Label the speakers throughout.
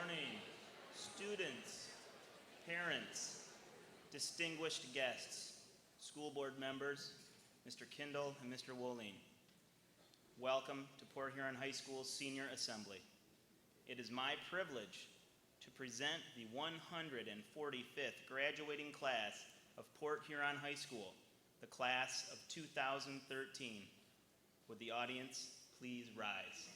Speaker 1: morning, students, parents, distinguished guests, school board members, Mr. Kindle and Mr. Woling. Welcome to Port Huron High School's Senior Assembly. It is my privilege to present the 145th graduating class of Port Huron High School, the class of 2013. Would the audience please rise?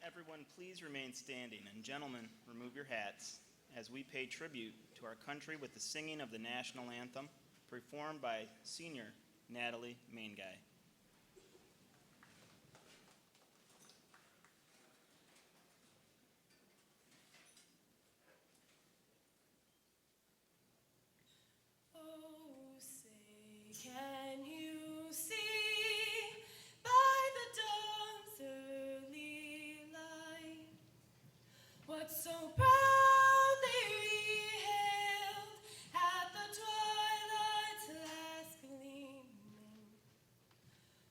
Speaker 1: Everyone, please remain standing, and gentlemen, remove your hats as we pay tribute to our country with the singing of the national anthem, performed by senior Natalie Mainguy.
Speaker 2: Oh, say, can you see by the dawn's early light what so proudly we hailed at the twilight's last gleaming,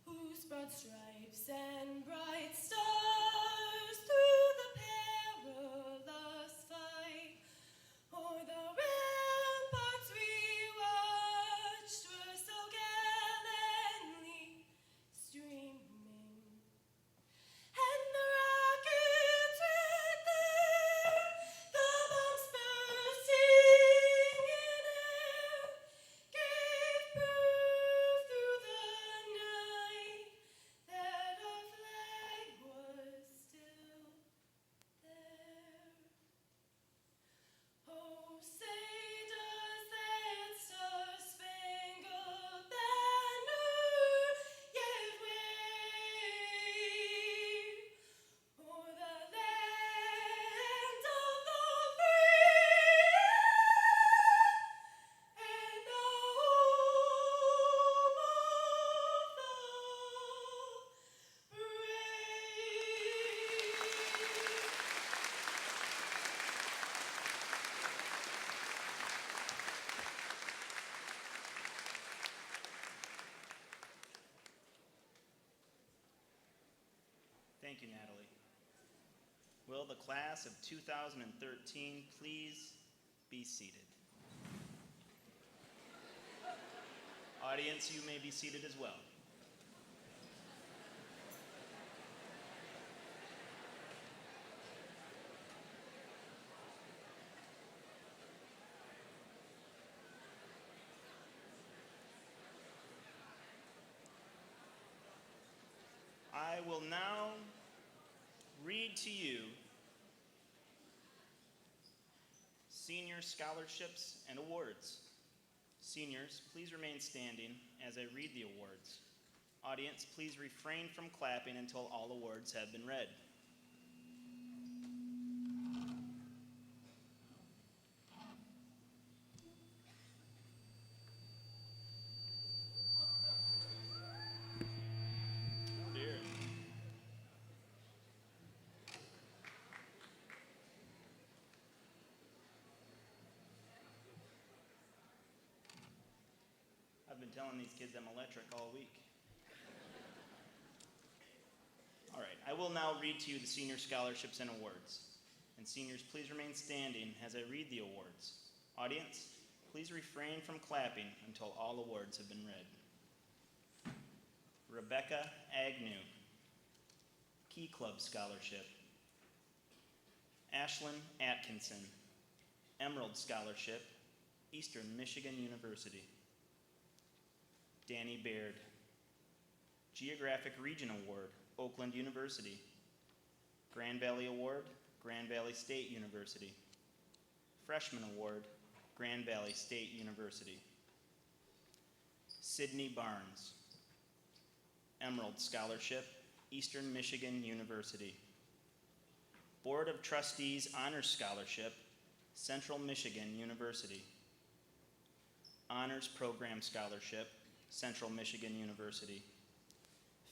Speaker 2: whose broad stripes and bright stars through the perilous fight o'er the
Speaker 1: Thank you, Natalie. Will the class of 2013 please be seated? Audience, you may be seated as well. I will now read to you senior scholarships and awards. Seniors, please remain standing as I read the awards. Audience, please refrain from clapping until all awards have been read. Oh dear. I've been telling these kids I'm electric all week. All right, I will now read to you the senior scholarships and awards. And seniors, please remain standing as I read the awards. Audience, please refrain from clapping until all awards have been read. Rebecca Agnew, Key Club Scholarship. Ashlyn Atkinson, Emerald Scholarship, Eastern Michigan University. Danny Baird, Geographic Region Award, Oakland University. Grand Valley Award, Grand Valley State University. Freshman Award, Grand Valley State University. Sydney Barnes, Emerald Scholarship, Eastern Michigan University. Board of Trustees Honors Scholarship, Central Michigan University. Honors Program Scholarship, Central Michigan University.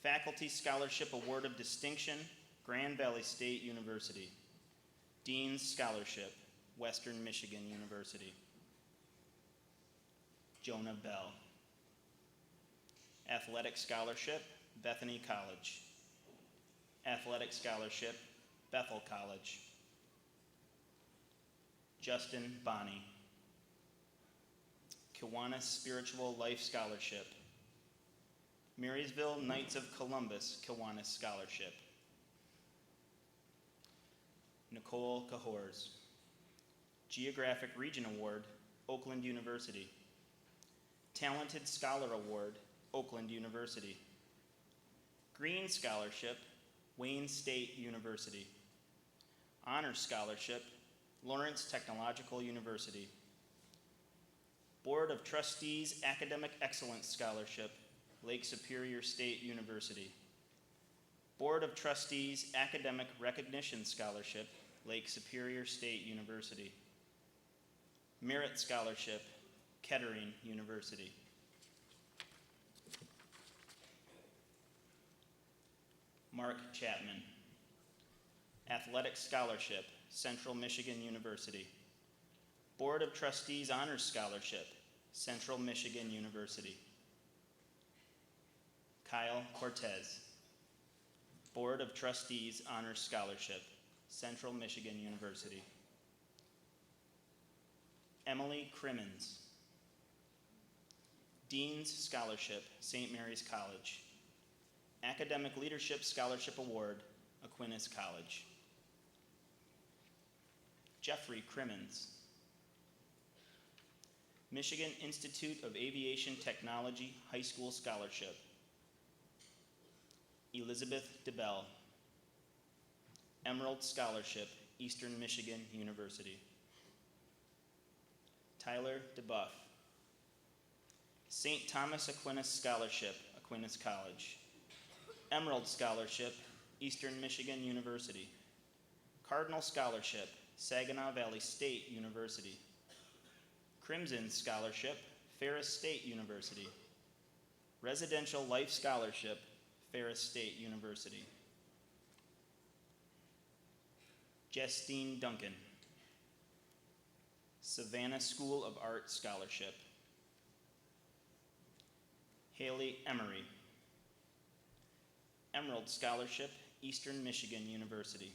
Speaker 1: Faculty Scholarship Award of Distinction, Grand Valley State University. Dean's Scholarship, Western Michigan University. Jonah Bell. Athletic Scholarship, Bethany College. Athletic Scholarship, Bethel College. Justin Bonney. Kiwanis Spiritual Life Scholarship. Marysville Knights of Columbus Kiwanis Scholarship. Nicole Cahors. Geographic Region Award, Oakland University. Talented Scholar Award, Oakland University. Green Scholarship, Wayne State University. Honors Scholarship, Lawrence Technological University. Board of Trustees Academic Excellence Scholarship, Lake Superior State University. Board of Trustees Academic Recognition Scholarship, Lake Superior State University. Merit Scholarship, Kettering University. Mark Chapman. Athletic Scholarship, Central Michigan University. Board of Trustees Honors Scholarship, Central Michigan University. Kyle Cortez. Board of Trustees Honors Scholarship, Central Michigan University. Emily Crimmins. Dean's Scholarship, St. Mary's College. Academic Leadership Scholarship Award, Aquinas College. Jeffrey Crimmins. Michigan Institute of Aviation Technology High School Scholarship. Elizabeth DeBell. Emerald Scholarship, Eastern Michigan University. Tyler DeBuff. St. Thomas Aquinas Scholarship, Aquinas College. Emerald Scholarship, Eastern Michigan University. Cardinal Scholarship, Saginaw Valley State University. Crimson Scholarship, Ferris State University. Residential Life Scholarship, Ferris State University. Justine Duncan. Savannah School of Art Scholarship. Haley Emery. Emerald Scholarship, Eastern Michigan University.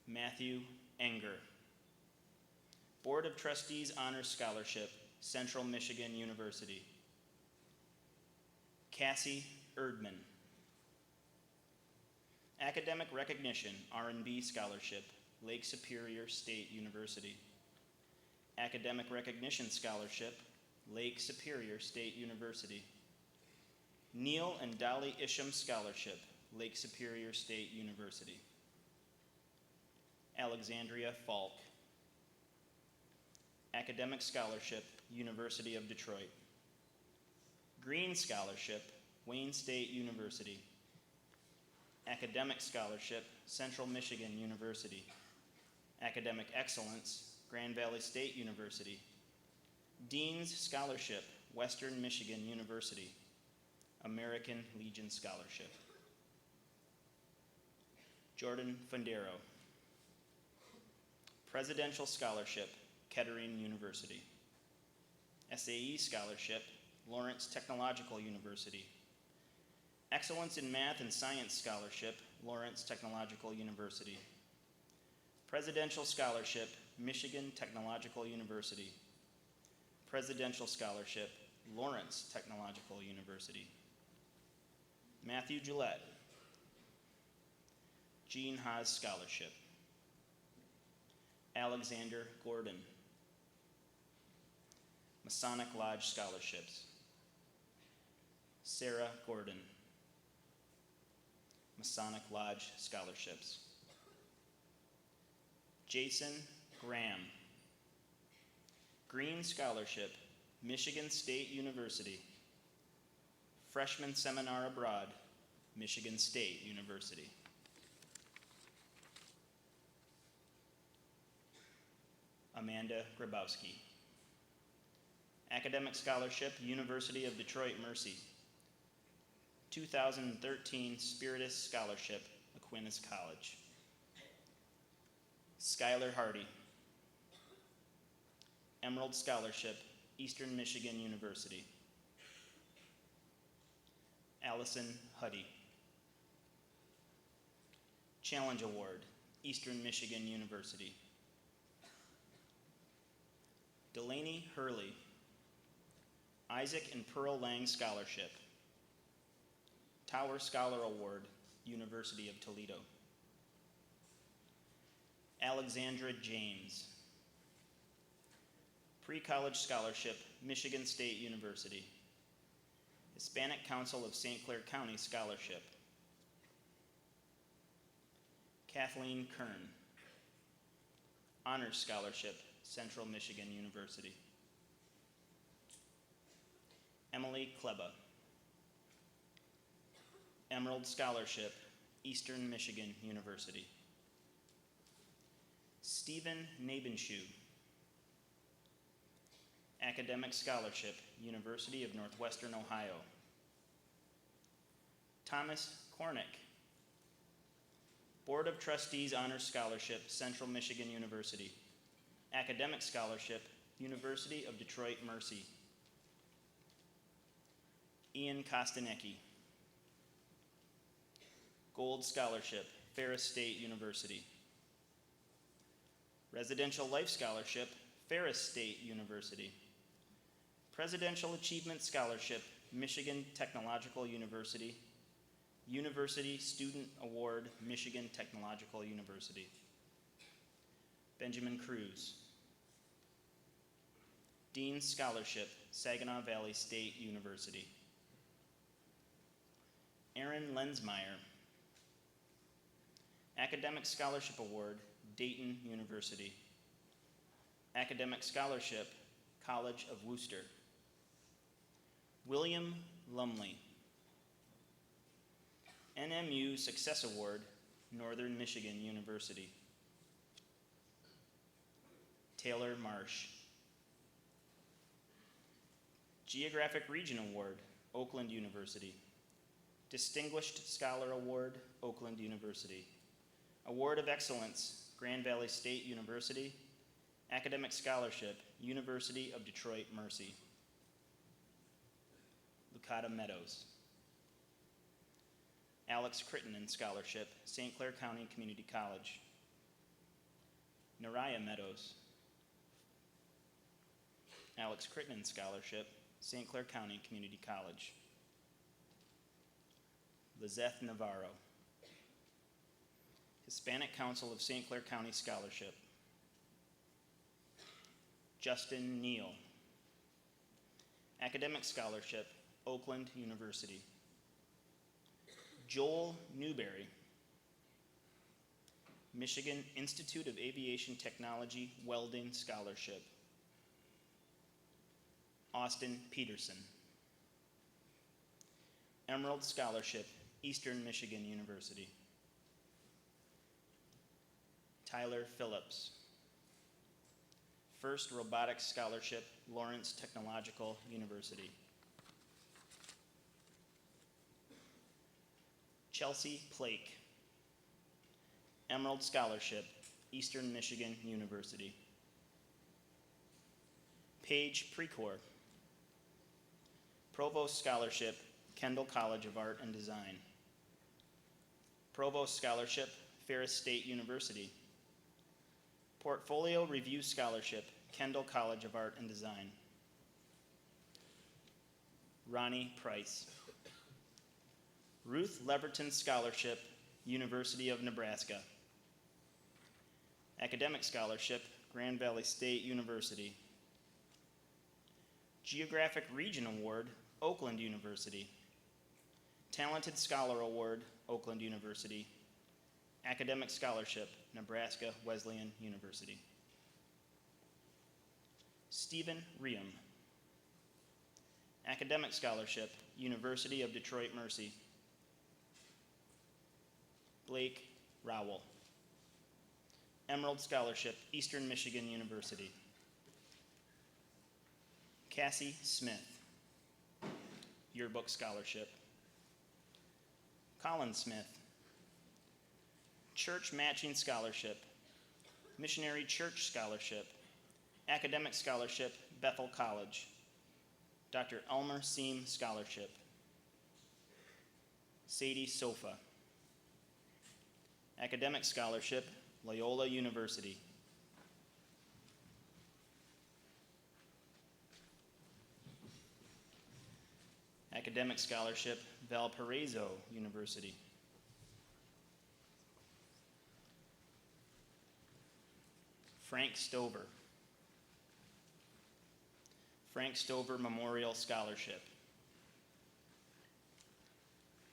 Speaker 1: Matthew Enger. Board of Trustees Honors Scholarship, Central Michigan University. Cassie Erdman. Academic Recognition, R&B Scholarship, Lake Superior State University. Academic Recognition Scholarship, Lake Superior State University. Neil and Dolly Isham Scholarship, Lake Superior State University. Alexandria Falk. Academic Scholarship, University of Detroit. Green Scholarship, Wayne State University. Academic Scholarship, Central Michigan University. Academic Excellence, Grand Valley State University. Dean's Scholarship, Western Michigan University. American Legion Scholarship. Jordan Fundero. Presidential Scholarship, Kettering University. SAE Scholarship, Lawrence Technological University. Excellence in Math and Science Scholarship, Lawrence Technological University. Presidential Scholarship, Michigan Technological University. Presidential Scholarship, Lawrence Technological University. Matthew Gillette. Gene Haas Scholarship. Alexander Gordon. Masonic Lodge Scholarships. Sarah Gordon. Masonic Lodge Scholarships. Jason Graham. Green Scholarship, Michigan State University. Freshman Seminar Abroad, Michigan State University. Amanda Grabowski. Academic Scholarship, University of Detroit Mercy. 2013 Spiritus Scholarship, Aquinas College. Skylar Hardy. Emerald Scholarship, Eastern Michigan University. Allison Huddy. Challenge Award, Eastern Michigan University. Delaney Hurley. Isaac and Pearl Lang Scholarship. Tower Scholar Award, University of Toledo. Alexandra James. Pre-College Scholarship, Michigan State University. Hispanic Council of St. Clair County Scholarship. Kathleen Kern. Honors Scholarship, Central Michigan University. Emily Kleba. Emerald Scholarship, Eastern Michigan University. Stephen Nabenshu. Academic Scholarship, University of Northwestern Ohio. Thomas Kornick. Board of Trustees Honors Scholarship, Central Michigan University. Academic Scholarship, University of Detroit Mercy. Ian Kostanecki. Gold Scholarship, Ferris State University. Residential Life Scholarship, Ferris State University. Presidential Achievement Scholarship, Michigan Technological University. University Student Award, Michigan Technological University. Benjamin Cruz. Dean's Scholarship, Saginaw Valley State University. Aaron Lensmeyer. Academic Scholarship Award, Dayton University. Academic Scholarship, College of Worcester. William Lumley. NMU Success Award, Northern Michigan University. Taylor Marsh. Geographic Region Award, Oakland University. Distinguished Scholar Award, Oakland University. Award of Excellence, Grand Valley State University. Academic Scholarship, University of Detroit Mercy. Lucata Meadows. Alex Crittenden Scholarship, St. Clair County Community College. Nariah Meadows, Alex Crittenden Scholarship, St. Clair County Community College. Lizeth Navarro, Hispanic Council of St. Clair County Scholarship. Justin Neal, Academic Scholarship, Oakland University. Joel Newberry, Michigan Institute of Aviation Technology Welding Scholarship. Austin Peterson, Emerald Scholarship, Eastern Michigan University. Tyler Phillips, First Robotics Scholarship, Lawrence Technological University. Chelsea Plake, Emerald Scholarship, Eastern Michigan University. Paige Precor, Provost Scholarship, Kendall College of Art and Design. Provost Scholarship, Ferris State University. Portfolio Review Scholarship, Kendall College of Art and Design. Ronnie Price, Ruth Leverton Scholarship, University of Nebraska. Academic Scholarship, Grand Valley State University. Geographic Region Award, Oakland University. Talented Scholar Award, Oakland University. Academic Scholarship, Nebraska Wesleyan University. Stephen Riem, Academic Scholarship, University of Detroit Mercy. Blake Rowell, Emerald Scholarship, Eastern Michigan University. Cassie Smith, Yearbook Scholarship. Colin Smith, Church Matching Scholarship, Missionary Church Scholarship, Academic Scholarship, Bethel College. Dr. Elmer Seam Scholarship. Sadie Sofa, Academic Scholarship, Loyola University. Academic Scholarship, Valparaiso University. Frank Stover, Frank Stover Memorial Scholarship.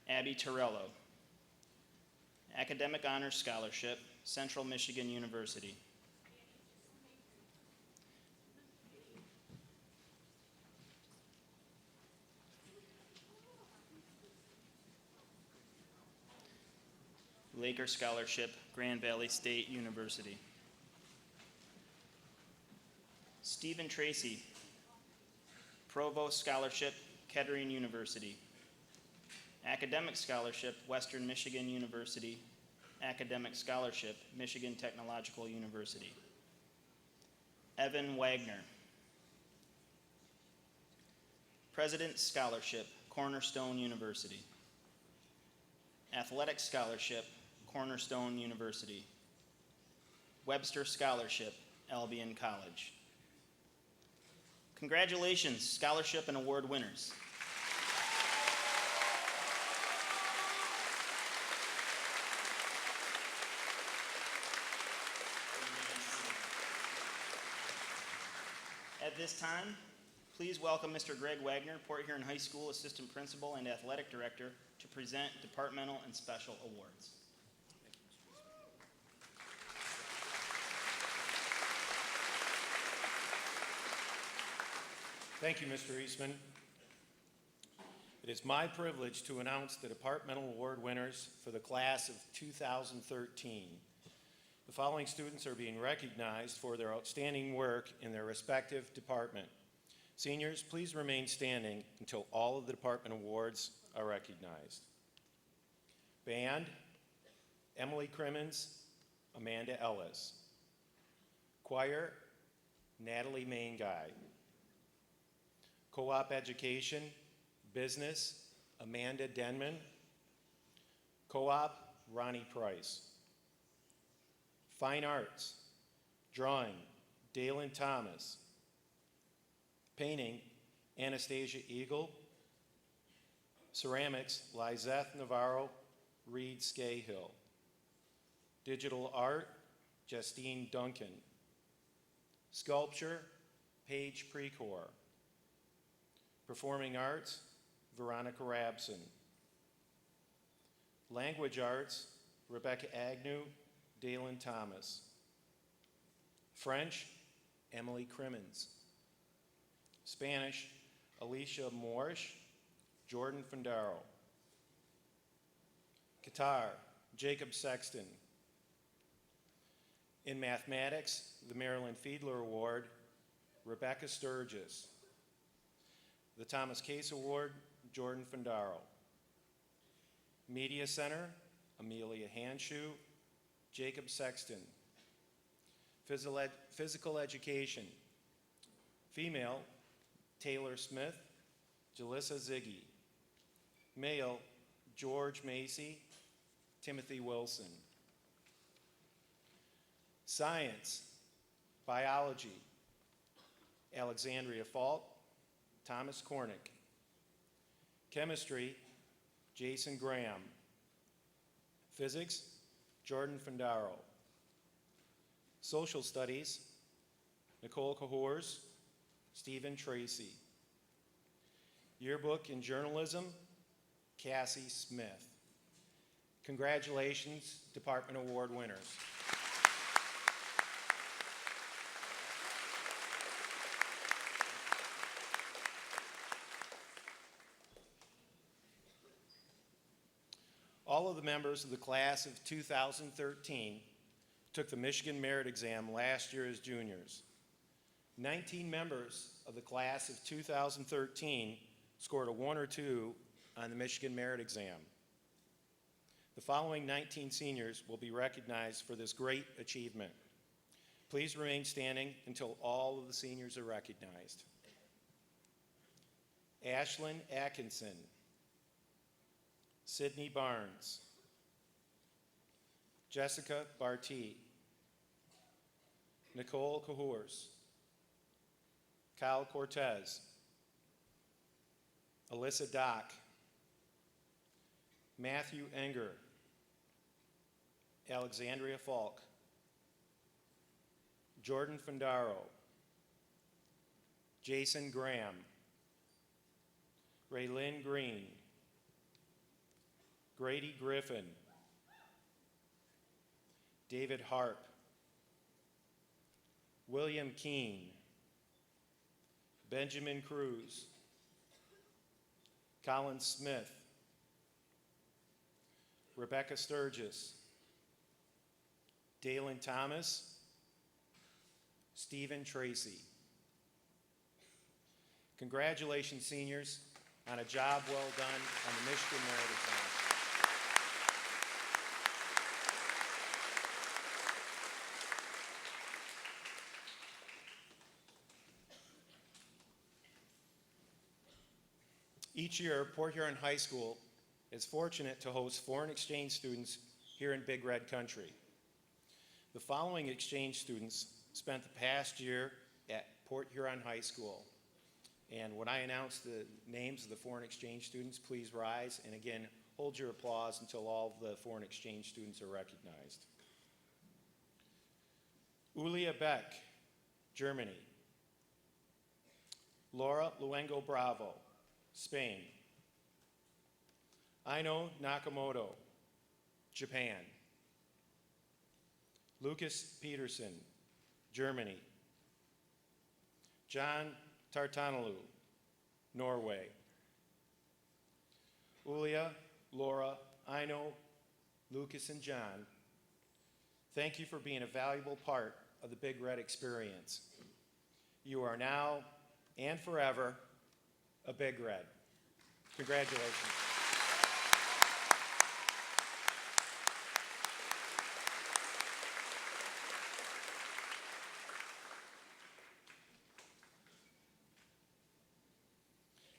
Speaker 1: Abby Torello, Academic Honors Scholarship, Central Michigan University. Laker Scholarship, Grand Valley State University. Stephen Tracy, Provost Scholarship, Kettering University. Academic Scholarship, Western Michigan University. Academic Scholarship, Michigan Technological University. Evan Wagner, President's Scholarship, Cornerstone University. Athletic Scholarship, Cornerstone University. Webster Scholarship, Albion College. Congratulations, scholarship and award winners. At this time, please welcome Mr. Greg Wagner, Port Huron High School Assistant Principal and Athletic Director, to present departmental and special awards.
Speaker 3: Thank you, Mr. Eastman. It is my privilege to announce the departmental award winners for the class of 2013. The following students are being recognized for their outstanding work in their respective department. Seniors, please remain standing until all of the department awards are recognized. Band, Emily Crimmins, Amanda Ellis. Choir, Natalie Mainguy. Co-op Education, Business, Amanda Denman. Co-op, Ronnie Price. Fine Arts, Drawing, Dalen Thomas. Painting, Anastasia Eagle. Ceramics, Lizeth Navarro, Reed Scahill. Digital Art, Justine Duncan. Sculpture, Paige Precor. Performing Arts, Veronica Rabson. Language Arts, Rebecca Agnew, Dalen Thomas. French, Emily Crimmins. Spanish, Alicia Morrish, Jordan Fandaro. Guitar, Jacob Sexton. In mathematics, the Marilyn Fiedler Award, Rebecca Sturgis. The Thomas Case Award, Jordan Fandaro. Media Center, Amelia Hanshoe, Jacob Sexton. Physical Education, female, Taylor Smith, Jalissa Ziggy. Male, George Macy, Timothy Wilson. Science, Biology, Alexandria Falk, Thomas Cornick. Chemistry, Jason Graham. Physics, Jordan Fandaro. Social Studies, Nicole Cahors, Stephen Tracy. Yearbook in Journalism, Cassie Smith. Congratulations, Department Award winners. All of the members of the class of 2013 took the Michigan Merit Exam last year as juniors. 19 members of the class of 2013 scored a 1 or 2 on the Michigan Merit Exam. The following 19 seniors will be recognized for this great achievement. Please remain standing until all of the seniors are recognized. Ashlyn Atkinson. Sydney Barnes. Jessica Barty. Nicole Cahors. Kyle Cortez. Alyssa Dock. Matthew Enger. Alexandria Falk. Jordan Fandaro. Jason Graham. Raylyn Green. Grady Griffin. David Harp. William Keene. Benjamin Cruz. Colin Smith. Rebecca Sturgis. Dalen Thomas. Stephen Tracy. Congratulations, seniors, on a job well done on the Michigan Merit Exam. Each year, Port Huron High School is fortunate to host foreign exchange students here in Big Red Country. The following exchange students spent the past year at Port Huron High School. And when I announce the names of the foreign exchange students, please rise, and again, hold your applause until all of the foreign exchange students are recognized. Ulia Beck, Germany. Laura Luengo Bravo, Spain. Aino Nakamoto, Japan. Lucas Peterson, Germany. John Tartanalu, Norway. Ulia, Laura, Aino, Lucas, and John, thank you for being a valuable part of the Big Red experience. You are now and forever a Big Red. Congratulations.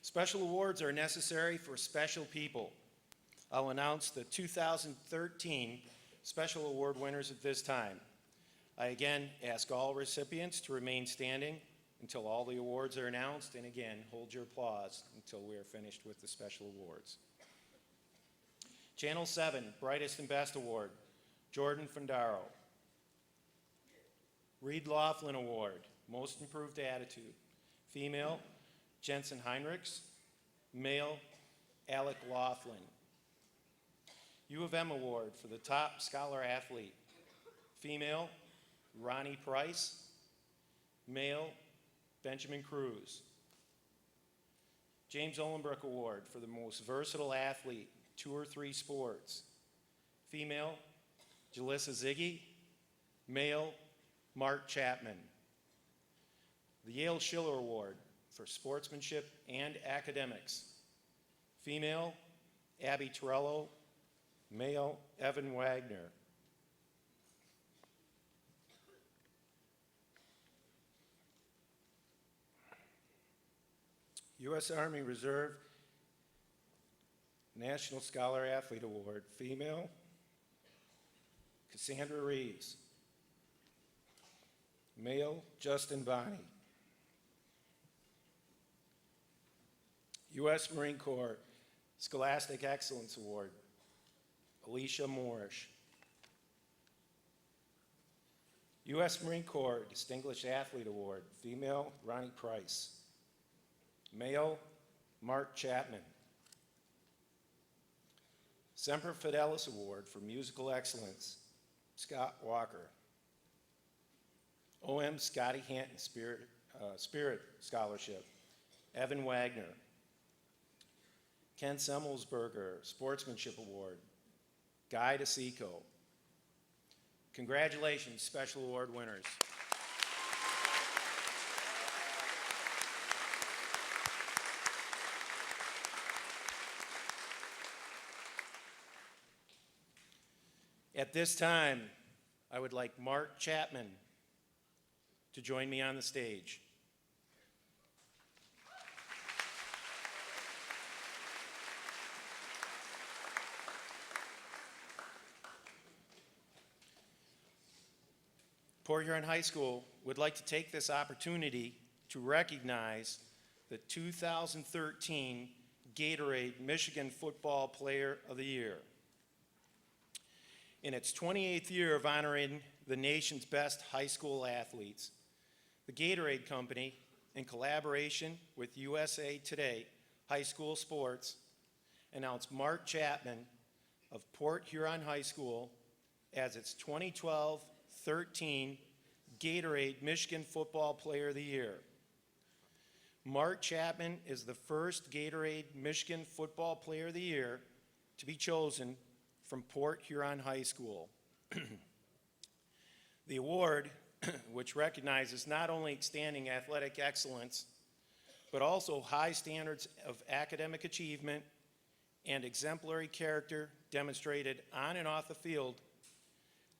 Speaker 3: Special awards are necessary for special people. I'll announce the 2013 Special Award winners at this time. I again ask all recipients to remain standing until all the awards are announced, and again, hold your applause until we are finished with the special awards. Channel 7, Brightest and Best Award, Jordan Fundaro. Reed Laughlin Award, Most Improved Attitude, female, Jensen Heinrichs, male, Alec Laughlin. U of M Award for the Top Scholar Athlete, female, Ronnie Price, male, Benjamin Cruz. James Olenbrook Award for the Most Versatile Athlete, 2 or 3 sports, female, Jalissa Ziggy, male, Mark Chapman. The Yale Schiller Award for Sportsmanship and Academics, female, Abby Torello, male, Evan Wagner. U.S. Army Reserve National Scholar Athlete Award, female, Cassandra Reeves, male, Justin Bonney. U.S. Marine Corps Scholastic Excellence Award, Alicia Moorish. U.S. Marine Corps Distinguished Athlete Award, female, Ronnie Price. Male, Mark Chapman. Semper Fidelis Award for Musical Excellence, Scott Walker. OM Scotty Hanton Spirit Scholarship, Evan Wagner. Ken Semmelsberger Sportsmanship Award, Guy DeSico. Congratulations, Special Award winners. At this time, I would like Mark Chapman to join me on the stage. Port Huron High School would like to take this opportunity to recognize the 2013 Gatorade Michigan Football Player of the Year. In its 28th year of honoring the nation's best high school athletes, the Gatorade Company, in collaboration with USA Today High School Sports, announced Mark Chapman of Port Huron High School as its 2012-13 Gatorade Michigan Football Player of the Year. Mark Chapman is the first Gatorade Michigan Football Player of the Year to be chosen from Port Huron High School. The award, which recognizes not only outstanding athletic excellence, but also high standards of academic achievement and exemplary character demonstrated on and off the field,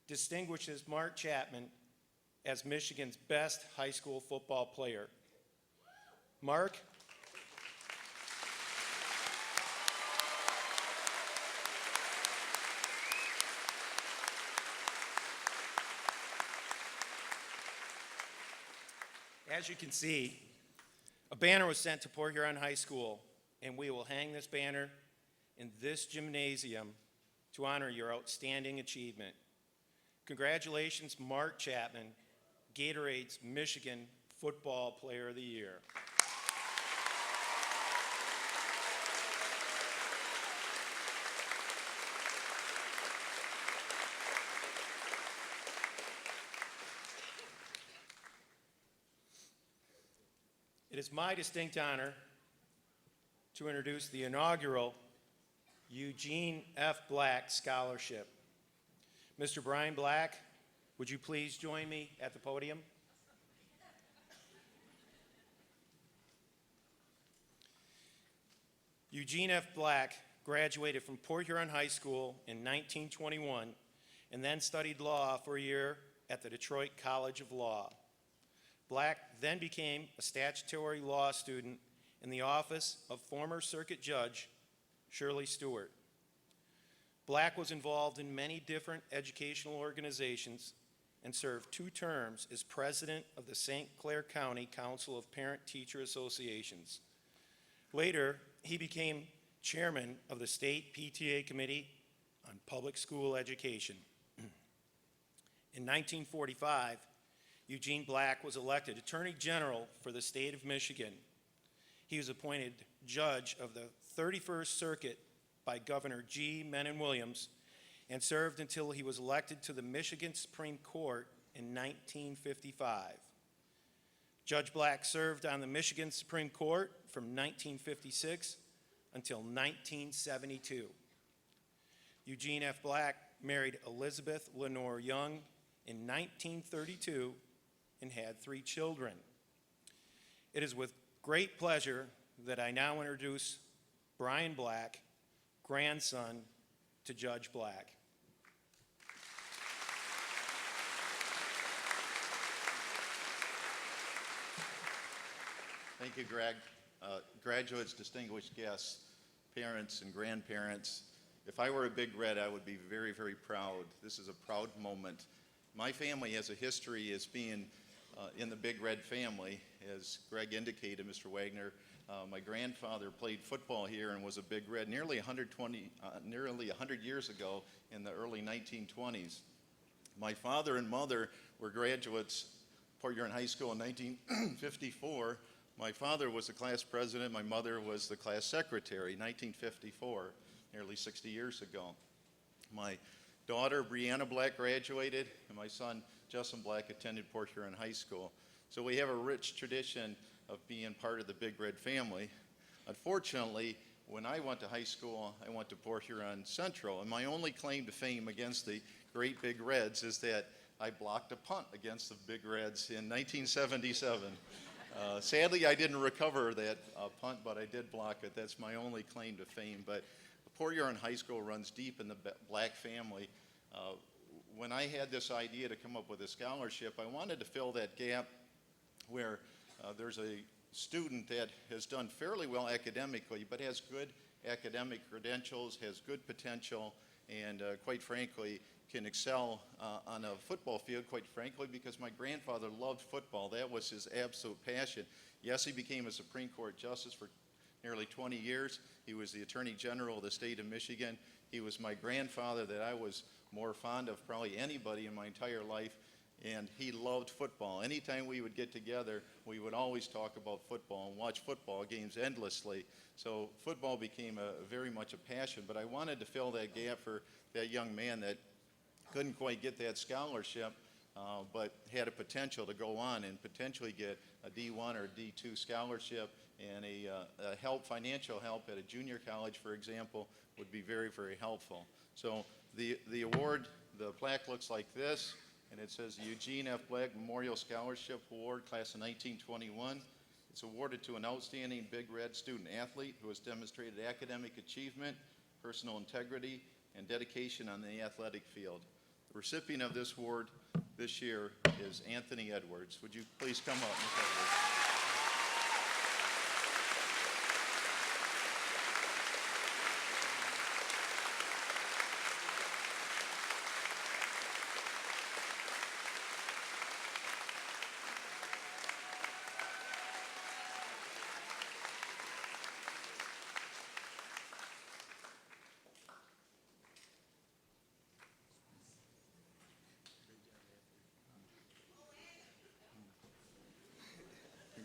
Speaker 3: distinguishes Mark Chapman as Michigan's best high school football player. Mark, as you can see, a banner was sent to Port Huron High School, and we will hang this banner in this gymnasium to honor your outstanding achievement. Congratulations, Mark Chapman, Gatorade's Michigan Football Player of the Year. It is my distinct honor to introduce the inaugural Eugene F. Black Scholarship. Mr. Brian Black, would you please join me at the podium? Eugene F. Black graduated from Port Huron High School in 1921 and then studied law for a year at the Detroit College of Law. Black then became a statutory law student in the office of former circuit judge Shirley Stewart. Black was involved in many different educational organizations and served 2 terms as president of the St. Clair County Council of Parent-Teacher Associations. Later, he became chairman of the state PTA Committee on Public School Education. In 1945, Eugene Black was elected Attorney General for the state of Michigan. He was appointed judge of the 31st Circuit by Governor G. Menon Williams and served until he was elected to the Michigan Supreme Court in 1955. Judge Black served on the Michigan Supreme Court from 1956 until 1972. Eugene F. Black married Elizabeth Lenore Young in 1932 and had 3 children. It is with great pleasure that I now introduce Brian Black, grandson to Judge Black.
Speaker 4: Thank you, Greg. Graduates, distinguished guests, parents and grandparents, if I were a Big Red, I would be very, very proud. This is a proud moment. My family has a history as being in the Big Red family. As Greg indicated, Mr. Wagner, my grandfather played football here and was a Big Red nearly 100 years ago in the early 1920s. My father and mother were graduates Port Huron High School in 1954. My father was the class president. My mother was the class secretary, 1954, nearly 60 years ago. My daughter, Brianna Black, graduated, and my son, Justin Black, attended Port Huron High School. So we have a rich tradition of being part of the Big Red family. Unfortunately, when I went to high school, I went to Port Huron Central, and my only claim to fame against the great Big Reds is that I blocked a punt against the Big Reds in 1977. Sadly, I didn't recover that punt, but I did block it. That's my only claim to fame. But Port Huron High School runs deep in the Black family. When I had this idea to come up with a scholarship, I wanted to fill that gap where there's a student that has done fairly well academically, but has good academic credentials, has good potential, and quite frankly, can excel on a football field, quite frankly, because my grandfather loved football. That was his absolute passion. Yes, he became a Supreme Court justice for nearly 20 years. He was the Attorney General of the state of Michigan. He was my grandfather that I was more fond of probably anybody in my entire life, and he loved football. Anytime we would get together, we would always talk about football and watch football games endlessly. So football became very much a passion, but I wanted to fill that gap for that young man that couldn't quite get that scholarship, but had a potential to go on and potentially get a D1 or D2 scholarship, and a financial help at a junior college, for example, would be very, very helpful. So the award, the plaque looks like this, and it says the Eugene F. Black Memorial Scholarship Award, class of 1921. It's awarded to an outstanding Big Red student athlete who has demonstrated academic achievement, personal integrity, and dedication on the athletic field. The recipient of this award this year is Anthony Edwards. Would you please come up, Ms. Edwards?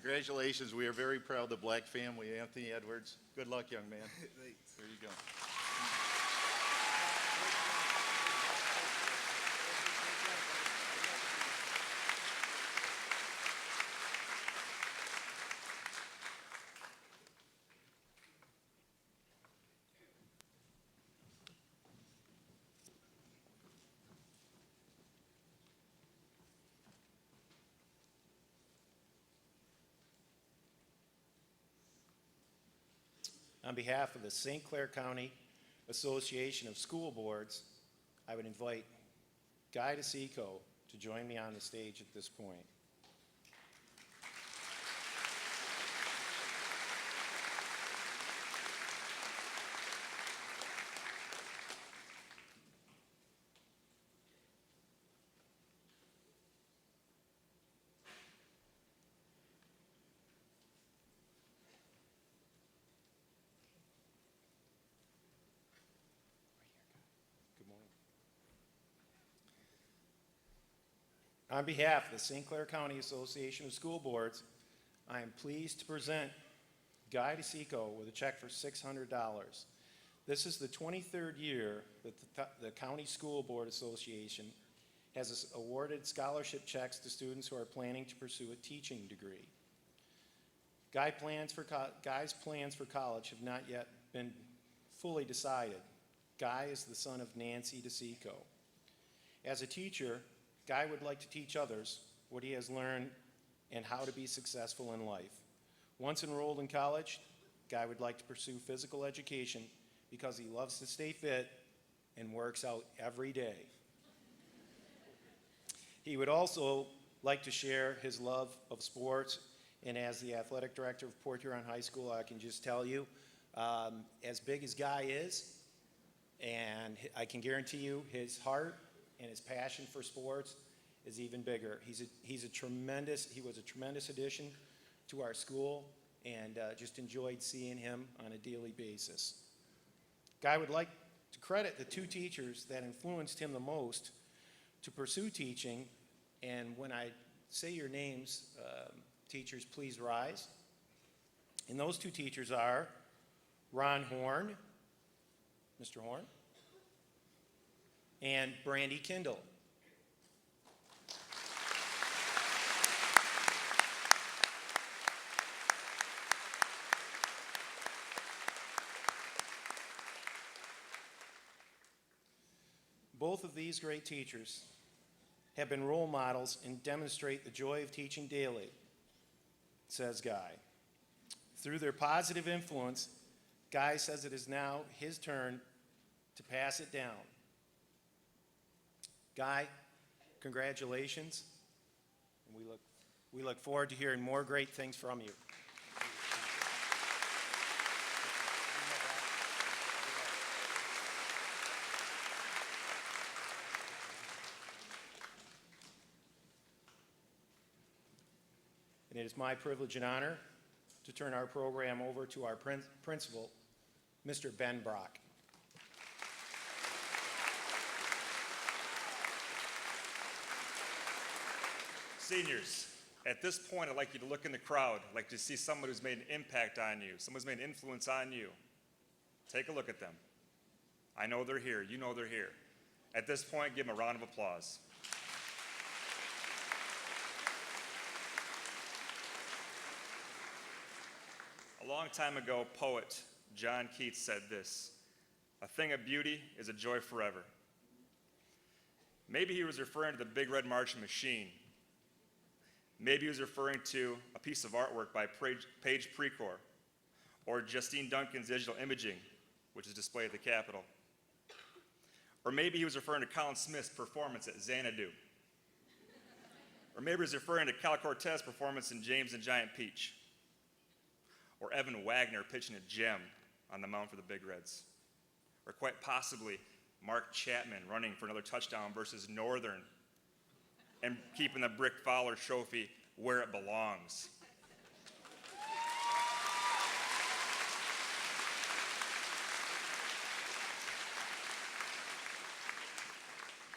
Speaker 4: Congratulations. We are very proud of the Black family. Anthony Edwards. Good luck, young man. Thanks. There you go.
Speaker 3: On behalf of the St. Clair County Association of School Boards, I would invite Guy DeSico to join me on the stage at this point. On behalf of the St. Clair County Association of School Boards, I am pleased to present Guy DeSico with a check for $600. This is the 23rd year that the County School Board Association has awarded scholarship checks to students who are planning to pursue a teaching degree. Guy's plans for college have not yet been fully decided. Guy is the son of Nancy DeSico. As a teacher, Guy would like to teach others what he has learned and how to be successful in life. Once enrolled in college, Guy would like to pursue physical education because he loves to stay fit and works out every day. He would also like to share his love of sports, and as the athletic director of Port Huron High School, I can just tell you, as big as Guy is, and I can guarantee you his heart and his passion for sports is even bigger. He was a tremendous addition to our school, and just enjoyed seeing him on a daily basis. Guy would like to credit the two teachers that influenced him the most to pursue teaching, and when I say your names, teachers, please rise. And those two teachers are Ron Horn, Mr. Horn, and Brandy Kindle. Both of these great teachers have been role models and demonstrate the joy of teaching daily, says Guy. Through their positive influence, Guy says it is now his turn to pass it down. Guy, congratulations. And we look forward to hearing more great things from you. And it is my privilege and honor to turn our program over to our principal, Mr. Ben Brock.
Speaker 5: Seniors, at this point, I'd like you to look in the crowd. I'd like to see someone who's made an impact on you, someone who's made an influence on you. Take a look at them. I know they're here. You know they're here. At this point, give them a round of applause. A long time ago, poet John Keats said this: "A thing of beauty is a joy forever." Maybe he was referring to the Big Red Marching Machine. Maybe he was referring to a piece of artwork by Paige Precor, or Justine Duncan's digital imaging, which is displayed at the Capitol. Or maybe he was referring to Colin Smith's performance at Xanadu. Or maybe he was referring to Cal Cortez's performance in James and Giant Peach. Or Evan Wagner pitching a gem on the mound for the Big Reds. Or quite possibly Mark Chapman running for another touchdown versus Northern and keeping the Brick Fowler trophy where it belongs.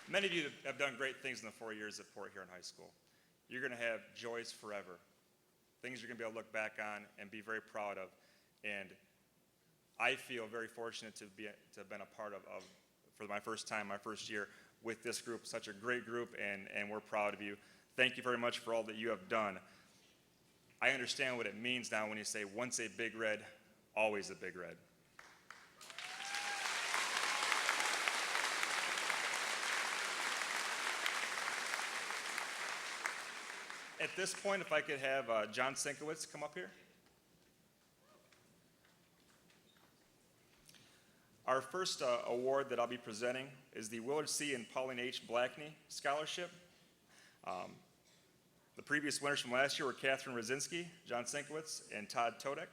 Speaker 5: Many of you have done great things in the 4 years at Port Huron High School. You're going to have joys forever, things you're going to be able to look back on and be very proud of. And I feel very fortunate to have been a part of for my first time, my first year with this group, such a great group, and we're proud of you. Thank you very much for all that you have done. I understand what it means now when you say once a Big Red, always a Big Red. At this point, if I could have John Sienkiewicz come up here. Our first award that I'll be presenting is the Willard C. and Pauline H. Blackney Scholarship. The previous winners from last year were Catherine Rosinski, John Sienkiewicz, and Todd Todek.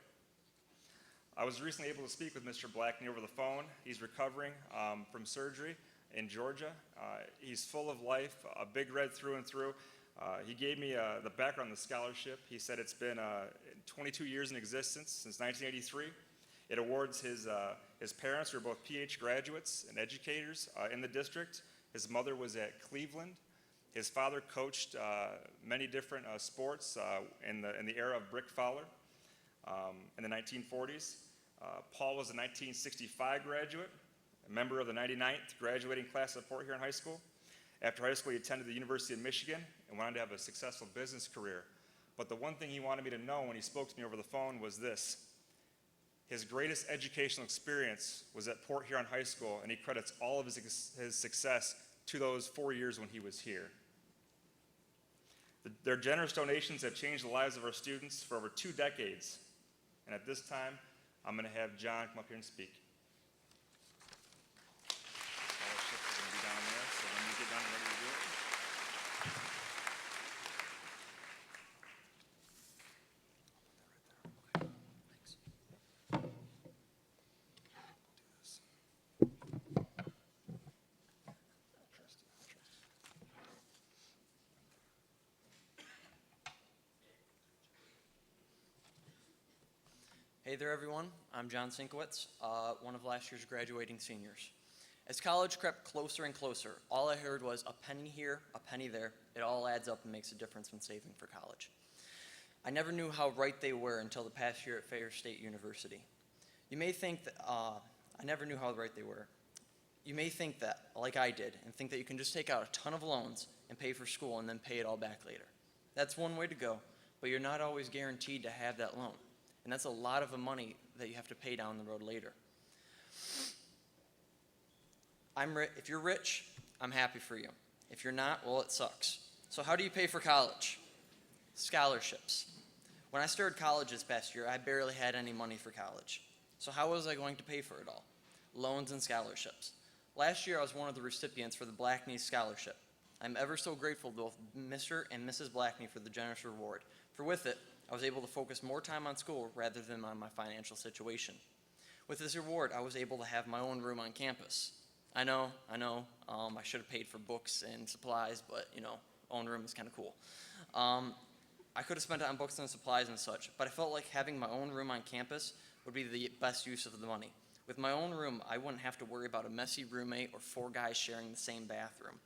Speaker 5: I was recently able to speak with Mr. Blackney over the phone. He's recovering from surgery in Georgia. He's full of life, a Big Red through and through. He gave me the background on the scholarship. He said it's been 22 years in existence, since 1983. It awards his parents, who are both PH graduates and educators in the district. His mother was at Cleveland, His father coached many different sports in the era of Brick Fowler in the 1940s. Paul was a 1965 graduate, a member of the 99th graduating class at Port Huron High School. After high school, he attended the University of Michigan and wanted to have a successful business career. But the one thing he wanted me to know when he spoke to me over the phone was this: his greatest educational experience was at Port Huron High School, and he credits all of his success to those 4 years when he was here. Their generous donations have changed the lives of our students for over 2 decades. And at this time, I'm going to have John come up here and speak. Scholarships are going to be down there, so when you get done and ready to do it.
Speaker 6: Hey there, everyone. I'm John Sinkowitz, one of last year's graduating seniors. As college crept closer and closer, all I heard was a penny here, a penny there. It all adds up and makes a difference when saving for college. I never knew how right they were until the past year at Fair State University. You may think that, I never knew how right they were. You may think that, like I did, and think that you can just take out a ton of loans and pay for school and then pay it all back later. That's one way to go, but you're not always guaranteed to have that loan. And that's a lot of the money that you have to pay down the road later. If you're rich, I'm happy for you. If you're not, well, it sucks. So how do you pay for college? Scholarships. When I started college this past year, I barely had any money for college. So how was I going to pay for it all? Loans and scholarships. Last year, I was one of the recipients for the Blackney Scholarship. I'm ever so grateful to both Mr. and Mrs. Blackney for the generous reward. For with it, I was able to focus more time on school rather than on my financial situation. With this reward, I was able to have my own room on campus. I know, I should have paid for books and supplies, but, own room is kind of cool. I could have spent it on books and supplies and such, but I felt like having my own room on campus would be the best use of the money. With my own room, I wouldn't have to worry about a messy roommate or 4 guys sharing the same bathroom.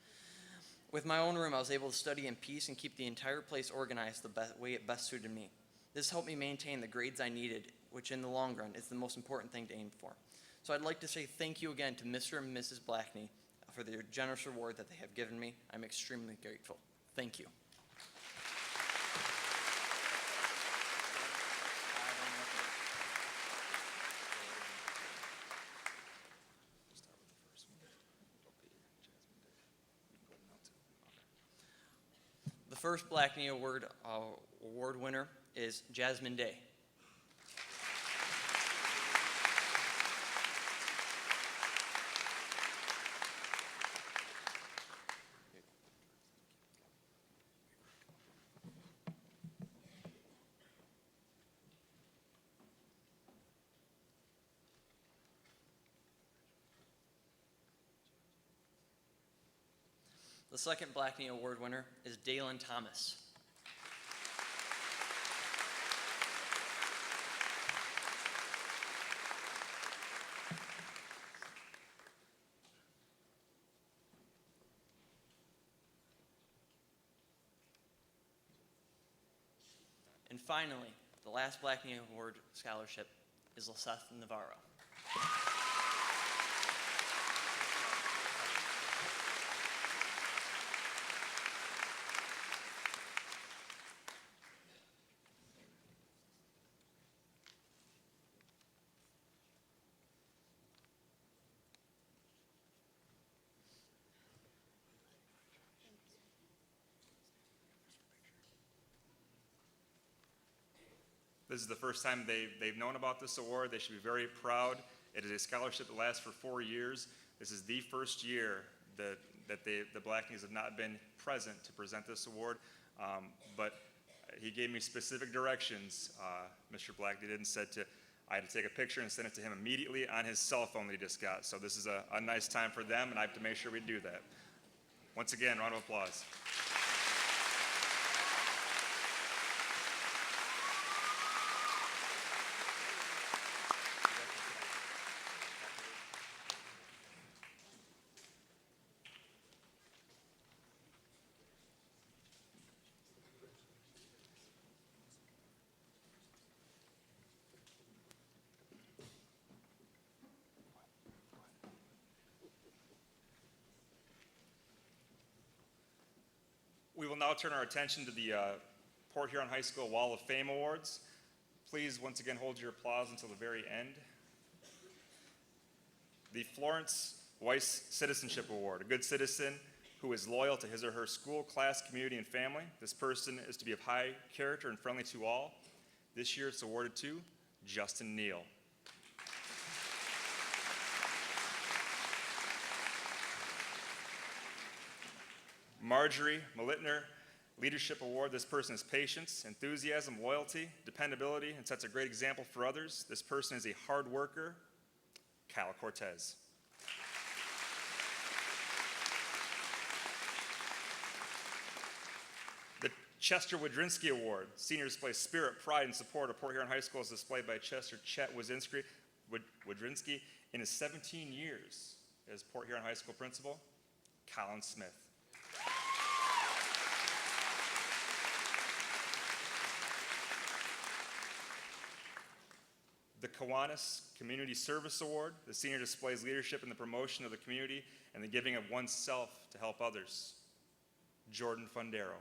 Speaker 6: With my own room, I was able to study in peace and keep the entire place organized the way it best suited me. This helped me maintain the grades I needed, which in the long run is the most important thing to aim for. So I'd like to say thank you again to Mr. and Mrs. Blackney for their generous reward that they have given me. I'm extremely grateful. Thank you. The first Blackney Award winner is Jasmine Day. The second Blackney Award winner is Dalen Thomas. And finally, the last Blackney Award scholarship is Seth Navarro.
Speaker 5: This is the first time they've known about this award. They should be very proud. It is a scholarship that lasts for 4 years. This is the first year that the Blackneys have not been present to present this award. But he gave me specific directions, Mr. Blackney did, and said I had to take a picture and send it to him immediately on his cell phone that he just got. So this is a nice time for them, and I have to make sure we do that. Once again, round of applause. now turn our attention to the Port Huron High School Wall of Fame Awards. Please, once again, hold your applause until the very end. The Florence Weiss Citizenship Award, a good citizen who is loyal to his or her school, class, community, and family. This person is to be of high character and friendly to all. This year it's awarded to Justin Neal. Marjorie Malitner Leadership Award. This person has patience, enthusiasm, loyalty, dependability, and sets a great example for others. This person is a hard worker. Kyle Cortez. The Chester Wadrinski Award. Senior displays spirit, pride, and support of Port Huron High School is displayed by Chester Chet Wadrinski in his 17 years as Port Huron High School principal. Colin Smith. The Kiwanis Community Service Award. The senior displays leadership in the promotion of the community and the giving of oneself to help others. Jordan Fundero.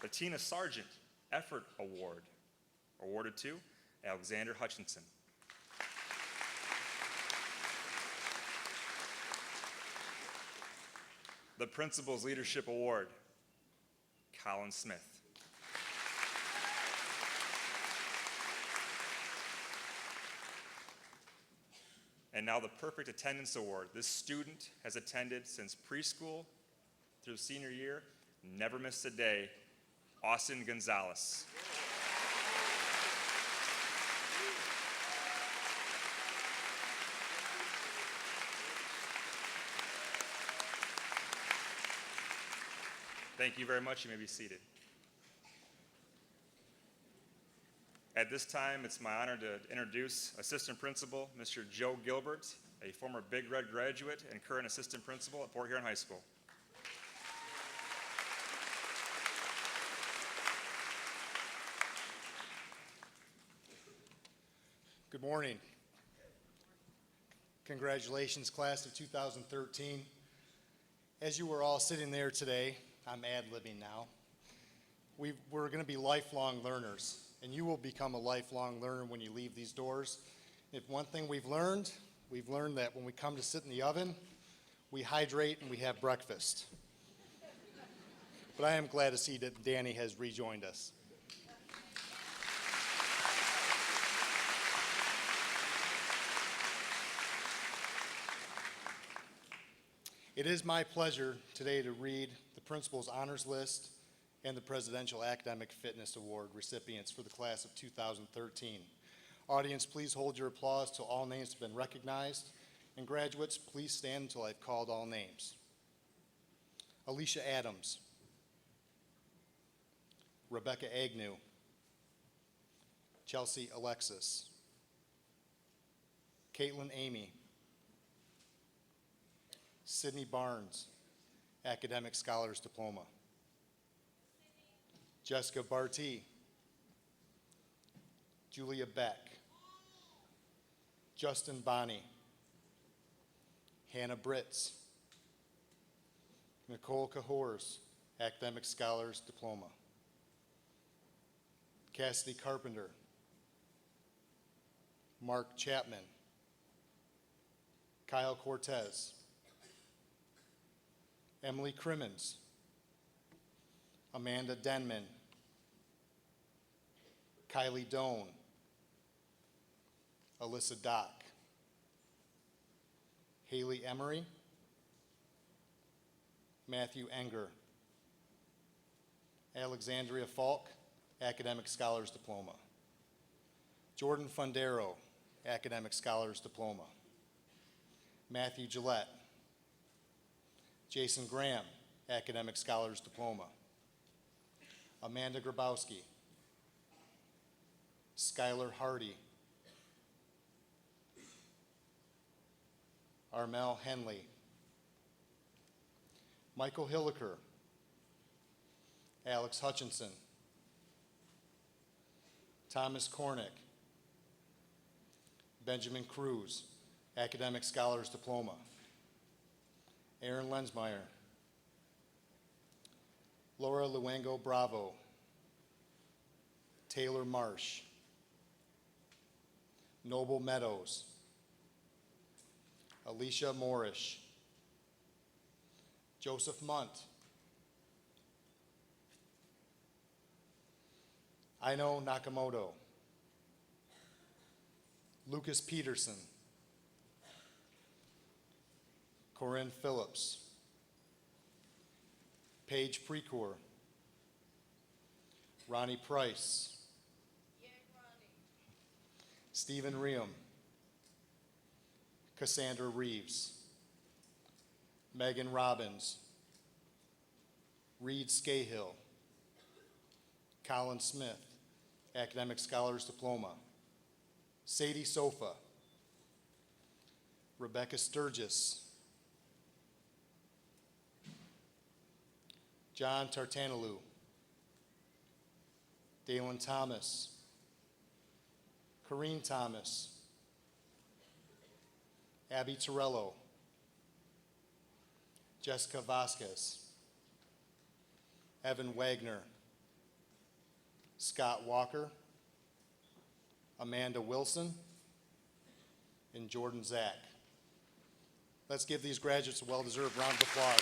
Speaker 5: The Tina Sargent Effort Award, awarded to Alexander Hutchinson. The Principal's Leadership Award, Colin Smith. And now the Perfect Attendance Award. This student has attended since preschool through senior year, never missed a day. Austin Gonzalez. Thank you very much. You may be seated. At this time, it's my honor to introduce Assistant Principal, Mr. Joe Gilbert, a former Big Red graduate and current Assistant Principal at Port Huron High School.
Speaker 7: Good morning. Congratulations, class of 2013. As you were all sitting there today, I'm ad-libbing now. We're going to be lifelong learners, and you will become a lifelong learner when you leave these doors. If one thing we've learned that when we come to sit in the oven, we hydrate and we have breakfast. But I am glad to see that Danny has rejoined us. It is my pleasure today to read the Principal's Honors List and the Presidential Academic Fitness Award recipients for the class of 2013. Audience, please hold your applause till all names have been recognized. And graduates, please stand until I've called all names. Alicia Adams, Rebecca Agnew, Chelsea Alexis, Caitlin Amy, Sydney Barnes, Academic Scholars Diploma. Jessica Barty, Julia Beck, Justin Bonney, Hannah Britz, Nicole Cahors, Academic Scholars Diploma. Cassidy Carpenter, Mark Chapman, Kyle Cortez, Emily Crimmins, Amanda Denman, Kylie Doan, Alyssa Dock, Haley Emery, Matthew Enger, Alexandria Falk, Academic Scholars Diploma. Jordan Fundero, Academic Scholars Diploma. Matthew Gillette, Jason Graham, Academic Scholars Diploma. Amanda Grabowski, Skylar Hardy, Armel Henley, Michael Hilliker, Alex Hutchinson, Thomas Cornick, Benjamin Cruz, Academic Scholars Diploma. Aaron Lensmeyer. Laura Luengo Bravo. Taylor Marsh. Noble Meadows. Alicia Morrish. Joseph Munt. Aino Nakamoto. Lucas Peterson. Corinne Phillips. Paige Precor. Ronnie Price. Stephen Riem. Cassandra Reeves. Megan Robbins. Reed Scahill. Colin Smith, Academic Scholars Diploma. Sadie Sofa. Rebecca Sturgis. John Tartanalou. Dalen Thomas. Corrine Thomas. Abby Torello. Jessica Vasquez. Evan Wagner. Scott Walker. Amanda Wilson. And Jordan Zack. Let's give these graduates a well-deserved round of applause.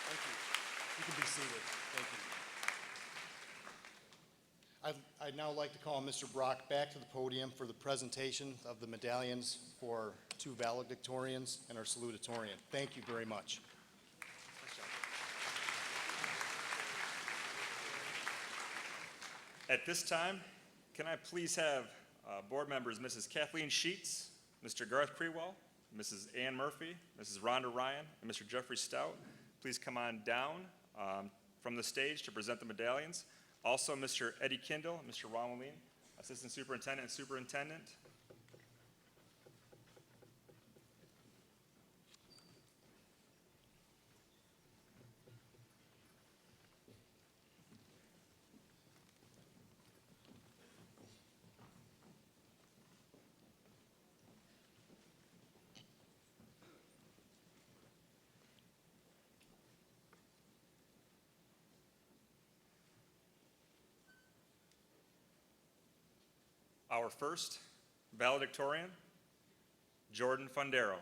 Speaker 7: Thank you. You can be seated. Thank you. I'd now like to call Mr. Brock back to the podium for the presentation of the medallions for 2 valedictorians and our salutatorian. Thank you very much.
Speaker 5: At this time, can I please have board members Mrs. Kathleen Sheets, Mr. Garth Prewell, Mrs. Ann Murphy, Mrs. Rhonda Ryan, and Mr. Jeffrey Stout please come on down from the stage to present the medallions. Also, Mr. Eddie Kindle, Mr. Ron Moline, Assistant Superintendent and Superintendent. Our first valedictorian, Jordan Fundero.